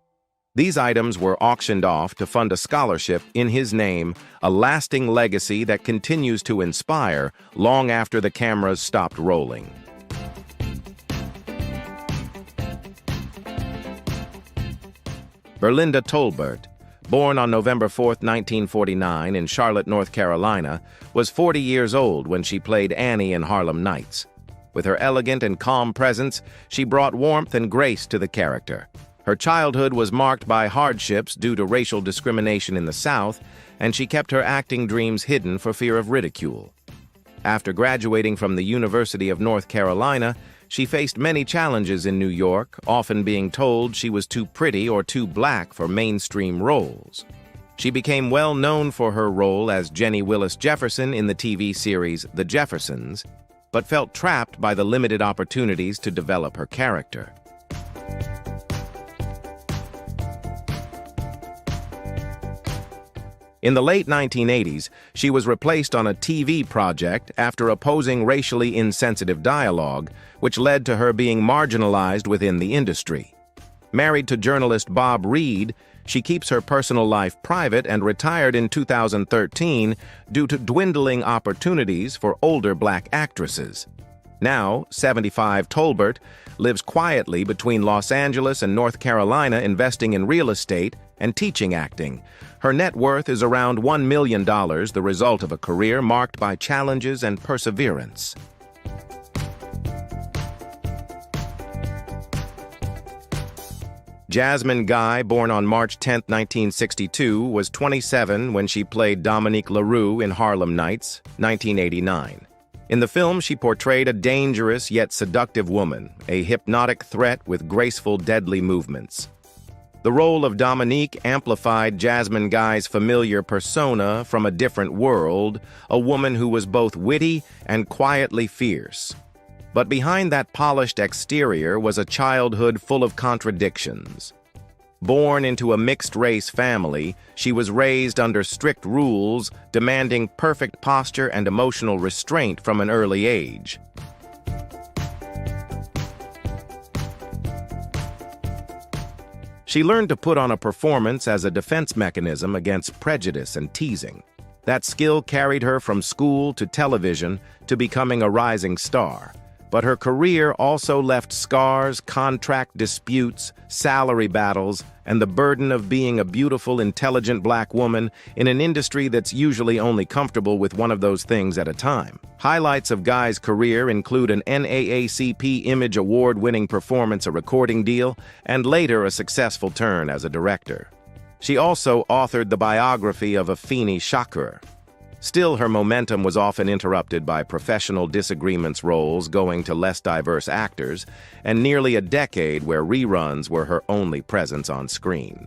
These items were auctioned off to fund a scholarship in his name, a lasting legacy that continues to inspire long after the cameras stopped rolling. Berlinda Tolbert, born on November 4, 1949 in Charlotte, North Carolina, was 40 years old when she played Annie in Harlem Nights. With her elegant and calm presence, she brought warmth and grace to the character. Her childhood was marked by hardships due to racial discrimination in the South, and she kept her acting dreams hidden for fear of ridicule. After graduating from the University of North Carolina, she faced many challenges in New York, often being told she was too pretty or too black for mainstream roles. She became well known for her role as Jenny Willis Jefferson in the TV series The Jeffersons, but felt trapped by the limited opportunities to develop her character. In the late 1980s, she was replaced on a TV project after opposing racially insensitive dialogue, which led to her being marginalized within the industry. Married to journalist Bob Reed, she keeps her personal life private and retired in 2013 due to dwindling opportunities for older black actresses. Now, 75 Tolbert lives quietly between Los Angeles and North Carolina, investing in real estate and teaching acting. Her net worth is around $1 million, the result of a career marked by challenges and perseverance. Jasmine Guy, born on March 10, 1962, was 27 when she played Dominique LaRue in Harlem Nights, 1989. In the film, she portrayed a dangerous yet seductive woman, a hypnotic threat with graceful, deadly movements. The role of Dominique amplified Jasmine Guy's familiar persona from a different world, a woman who was both witty and quietly fierce. But behind that polished exterior was a childhood full of contradictions. Born into a mixed-race family, she was raised under strict rules, demanding perfect posture and emotional restraint from an early age. She learned to put on a performance as a defense mechanism against prejudice and teasing. That skill carried her from school to television to becoming a rising star. But her career also left scars, contract disputes, salary battles, and the burden of being a beautiful, intelligent black woman in an industry that's usually only comfortable with one of those things at a time. Highlights of Guy's career include an NAACP Image Award-winning performance, a recording deal, and later a successful turn as a director. She also authored the biography of Afeni Shakur. Still, her momentum was often interrupted by professional disagreements, roles going to less diverse actors, and nearly a decade where reruns were her only presence on screen.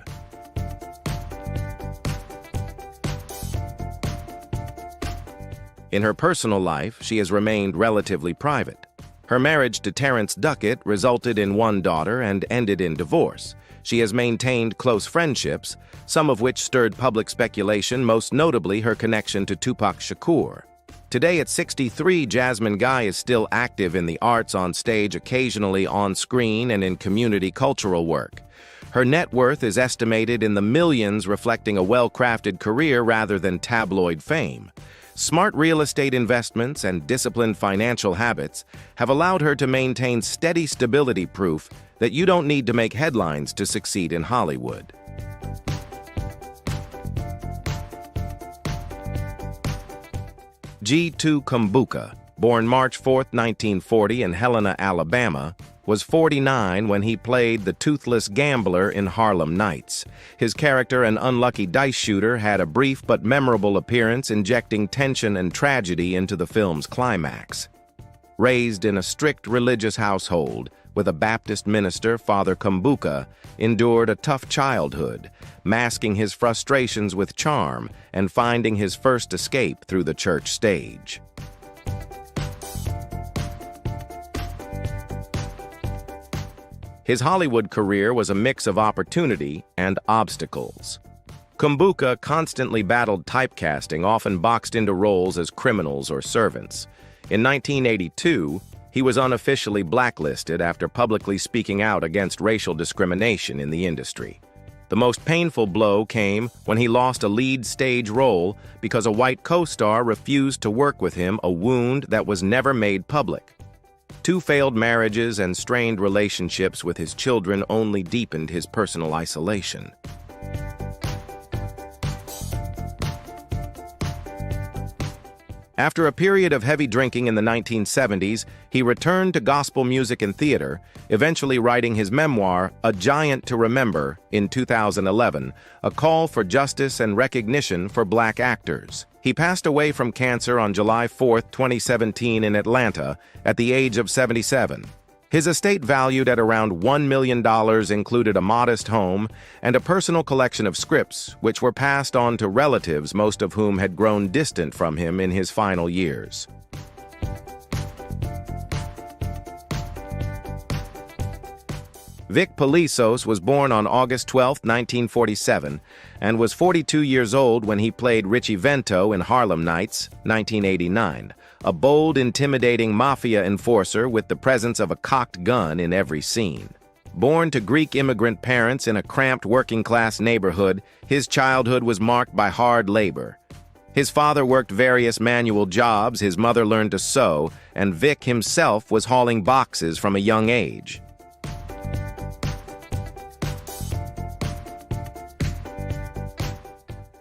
In her personal life, she has remained relatively private. Her marriage to Terrence Duckett resulted in one daughter and ended in divorce. She has maintained close friendships, some of which stirred public speculation, most notably her connection to Tupac Shakur. Today at 63, Jasmine Guy is still active in the arts, on stage, occasionally on screen, and in community cultural work. Her net worth is estimated in the millions, reflecting a well-crafted career rather than tabloid fame. Smart real estate investments and disciplined financial habits have allowed her to maintain steady stability, proof that you don't need to make headlines to succeed in Hollywood. G2 Kumbuka, born March 4, 1940 in Helena, Alabama, was 49 when he played the toothless gambler in Harlem Nights. His character, an unlucky dice shooter, had a brief but memorable appearance, injecting tension and tragedy into the film's climax. Raised in a strict religious household with a Baptist minister, Father Kumbuka endured a tough childhood, masking his frustrations with charm and finding his first escape through the church stage. His Hollywood career was a mix of opportunity and obstacles. Kumbuka constantly battled typecasting, often boxed into roles as criminals or servants. In 1982, he was unofficially blacklisted after publicly speaking out against racial discrimination in the industry. The most painful blow came when he lost a lead stage role because a white co-star refused to work with him, a wound that was never made public. 2 failed marriages and strained relationships with his children only deepened his personal isolation. After a period of heavy drinking in the 1970s, he returned to gospel music and theater, eventually writing his memoir, A Giant to Remember, in 2011, a call for justice and recognition for black actors. He passed away from cancer on July 4, 2017 in Atlanta, at the age of 77. His estate, valued at around $1 million, included a modest home and a personal collection of scripts, which were passed on to relatives, most of whom had grown distant from him in his final years. Vic Pelisos was born on August 12, 1947, and was 42 years old when he played Richie Vento in Harlem Nights, 1989, a bold, intimidating mafia enforcer with the presence of a cocked gun in every scene. Born to Greek immigrant parents in a cramped working-class neighborhood, his childhood was marked by hard labor. His father worked various manual jobs, his mother learned to sew, and Vic himself was hauling boxes from a young age.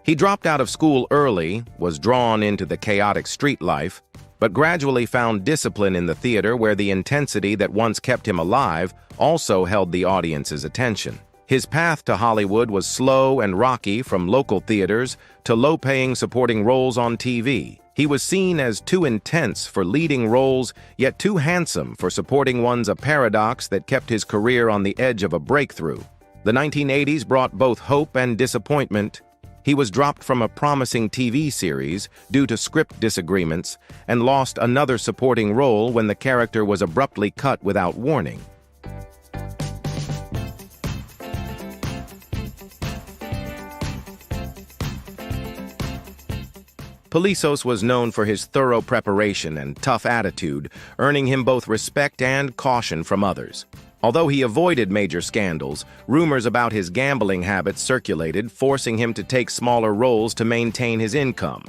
He dropped out of school early, was drawn into the chaotic street life, but gradually found discipline in the theater, where the intensity that once kept him alive also held the audience's attention. His path to Hollywood was slow and rocky, from local theaters to low-paying supporting roles on TV. He was seen as too intense for leading roles, yet too handsome for supporting ones, a paradox that kept his career on the edge of a breakthrough. The 1980s brought both hope and disappointment. He was dropped from a promising TV series due to script disagreements and lost another supporting role when the character was abruptly cut without warning. Pelisos was known for his thorough preparation and tough attitude, earning him both respect and caution from others. Although he avoided major scandals, rumors about his gambling habits circulated, forcing him to take smaller roles to maintain his income.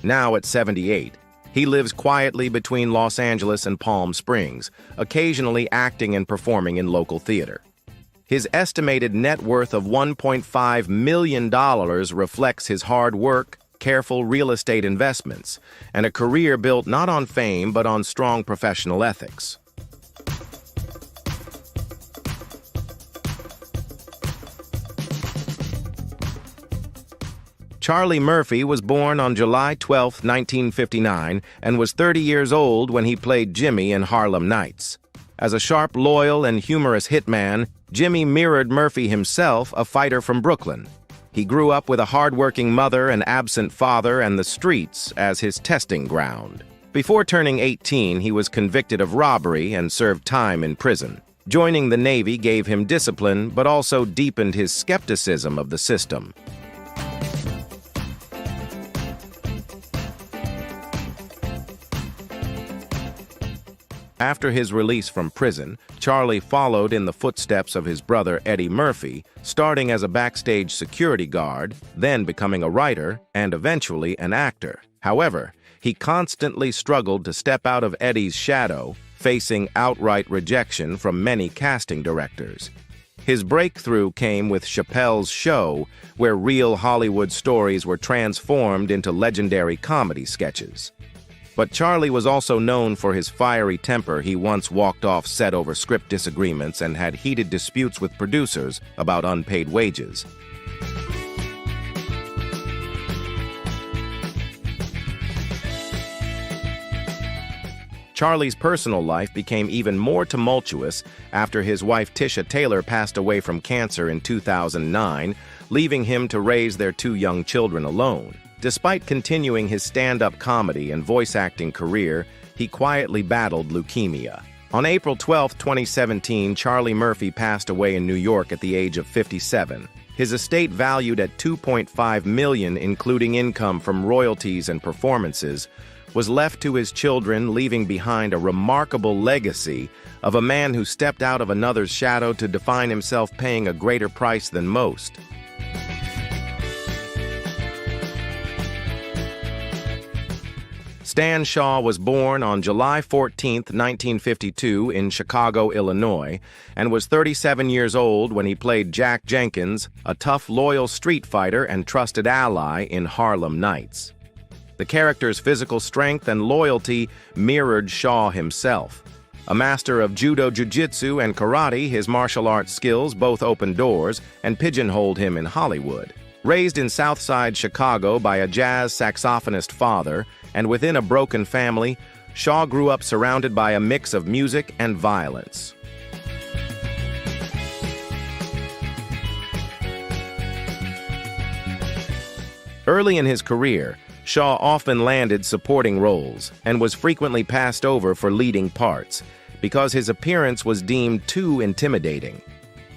Now at 78, He lives quietly between Los Angeles and Palm Springs, occasionally acting and performing in local theater. His estimated net worth of $1.5 million reflects his hard work, careful real estate investments, and a career built not on fame but on strong professional ethics. Charlie Murphy was born on July 12, 1959, and was 30 years old when he played Jimmy in Harlem Nights. As a sharp, loyal, and humorous hitman, Jimmy mirrored Murphy himself, a fighter from Brooklyn. He grew up with a hard-working mother, an absent father, and the streets as his testing ground. Before turning 18, he was convicted of robbery and served time in prison. Joining the Navy gave him discipline, but also deepened his skepticism of the system. After his release from prison, Charlie followed in the footsteps of his brother Eddie Murphy, starting as a backstage security guard, then becoming a writer, and eventually an actor. However, he constantly struggled to step out of Eddie's shadow, facing outright rejection from many casting directors. His breakthrough came with Chappelle's Show, where real Hollywood stories were transformed into legendary comedy sketches. But Charlie was also known for his fiery temper. He once walked off set over script disagreements and had heated disputes with producers about unpaid wages. Charlie's personal life became even more tumultuous after his wife Tisha Taylor passed away from cancer in 2009, leaving him to raise their two young children alone. Despite continuing his stand-up comedy and voice acting career, he quietly battled leukemia. On April 12, 2017, Charlie Murphy passed away in New York at the age of 57. His estate, valued at $2.5 million, including income from royalties and performances, was left to his children, leaving behind a remarkable legacy of a man who stepped out of another's shadow to define himself, paying a greater price than most. Stan Shaw was born on July 14, 1952, in Chicago, Illinois, and was 37 years old when he played Jack Jenkins, a tough, loyal street fighter and trusted ally in Harlem Nights. The character's physical strength and loyalty mirrored Shaw himself. A master of judo, jiu-jitsu, and karate, his martial arts skills both opened doors and pigeonholed him in Hollywood. Raised in Southside Chicago by a jazz saxophonist father, and within a broken family, Shaw grew up surrounded by a mix of music and violence. Early in his career, Shaw often landed supporting roles and was frequently passed over for leading parts because his appearance was deemed too intimidating.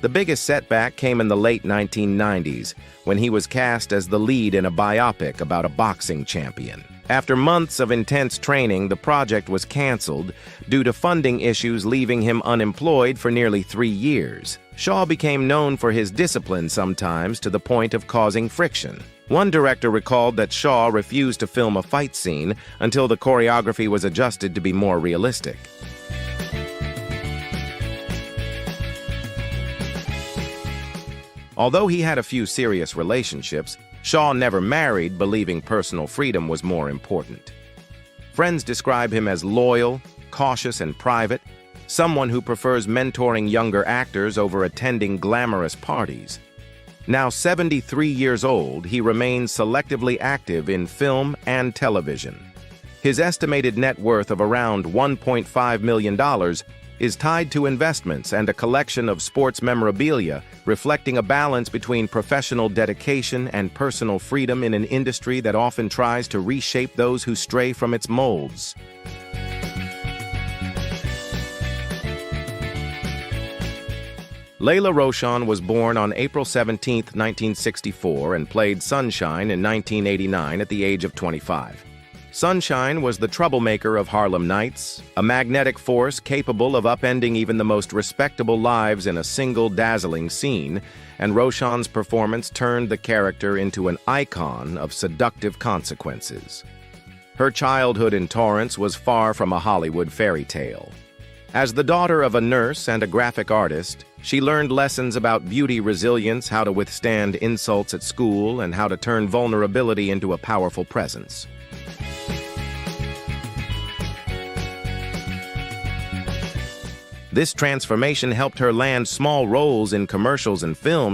The biggest setback came in the late 1990s, when he was cast as the lead in a biopic about a boxing champion. After months of intense training, the project was canceled due to funding issues, leaving him unemployed for nearly 3 years. Shaw became known for his discipline, sometimes to the point of causing friction. One director recalled that Shaw refused to film a fight scene until the choreography was adjusted to be more realistic. Although he had a few serious relationships, Shaw never married, believing personal freedom was more important. Friends describe him as loyal, cautious, and private, someone who prefers mentoring younger actors over attending glamorous parties. Now 73 years old, he remains selectively active in film and television. His estimated net worth of around $1.5 million is tied to investments and a collection of sports memorabilia, reflecting a balance between professional dedication and personal freedom in an industry that often tries to reshape those who stray from its molds. Layla Roseanne was born on April 17, 1964, and played Sunshine in 1989 at the age of 25. Sunshine was the troublemaker of Harlem Nights, a magnetic force capable of upending even the most respectable lives in a single dazzling scene, and Roseanne's performance turned the character into an icon of seductive consequences. Her childhood in Torrance was far from a Hollywood fairy tale. As the daughter of a nurse and a graphic artist, she learned lessons about beauty resilience, how to withstand insults at school, and how to turn vulnerability into a powerful presence. This transformation helped her land small roles in commercials and films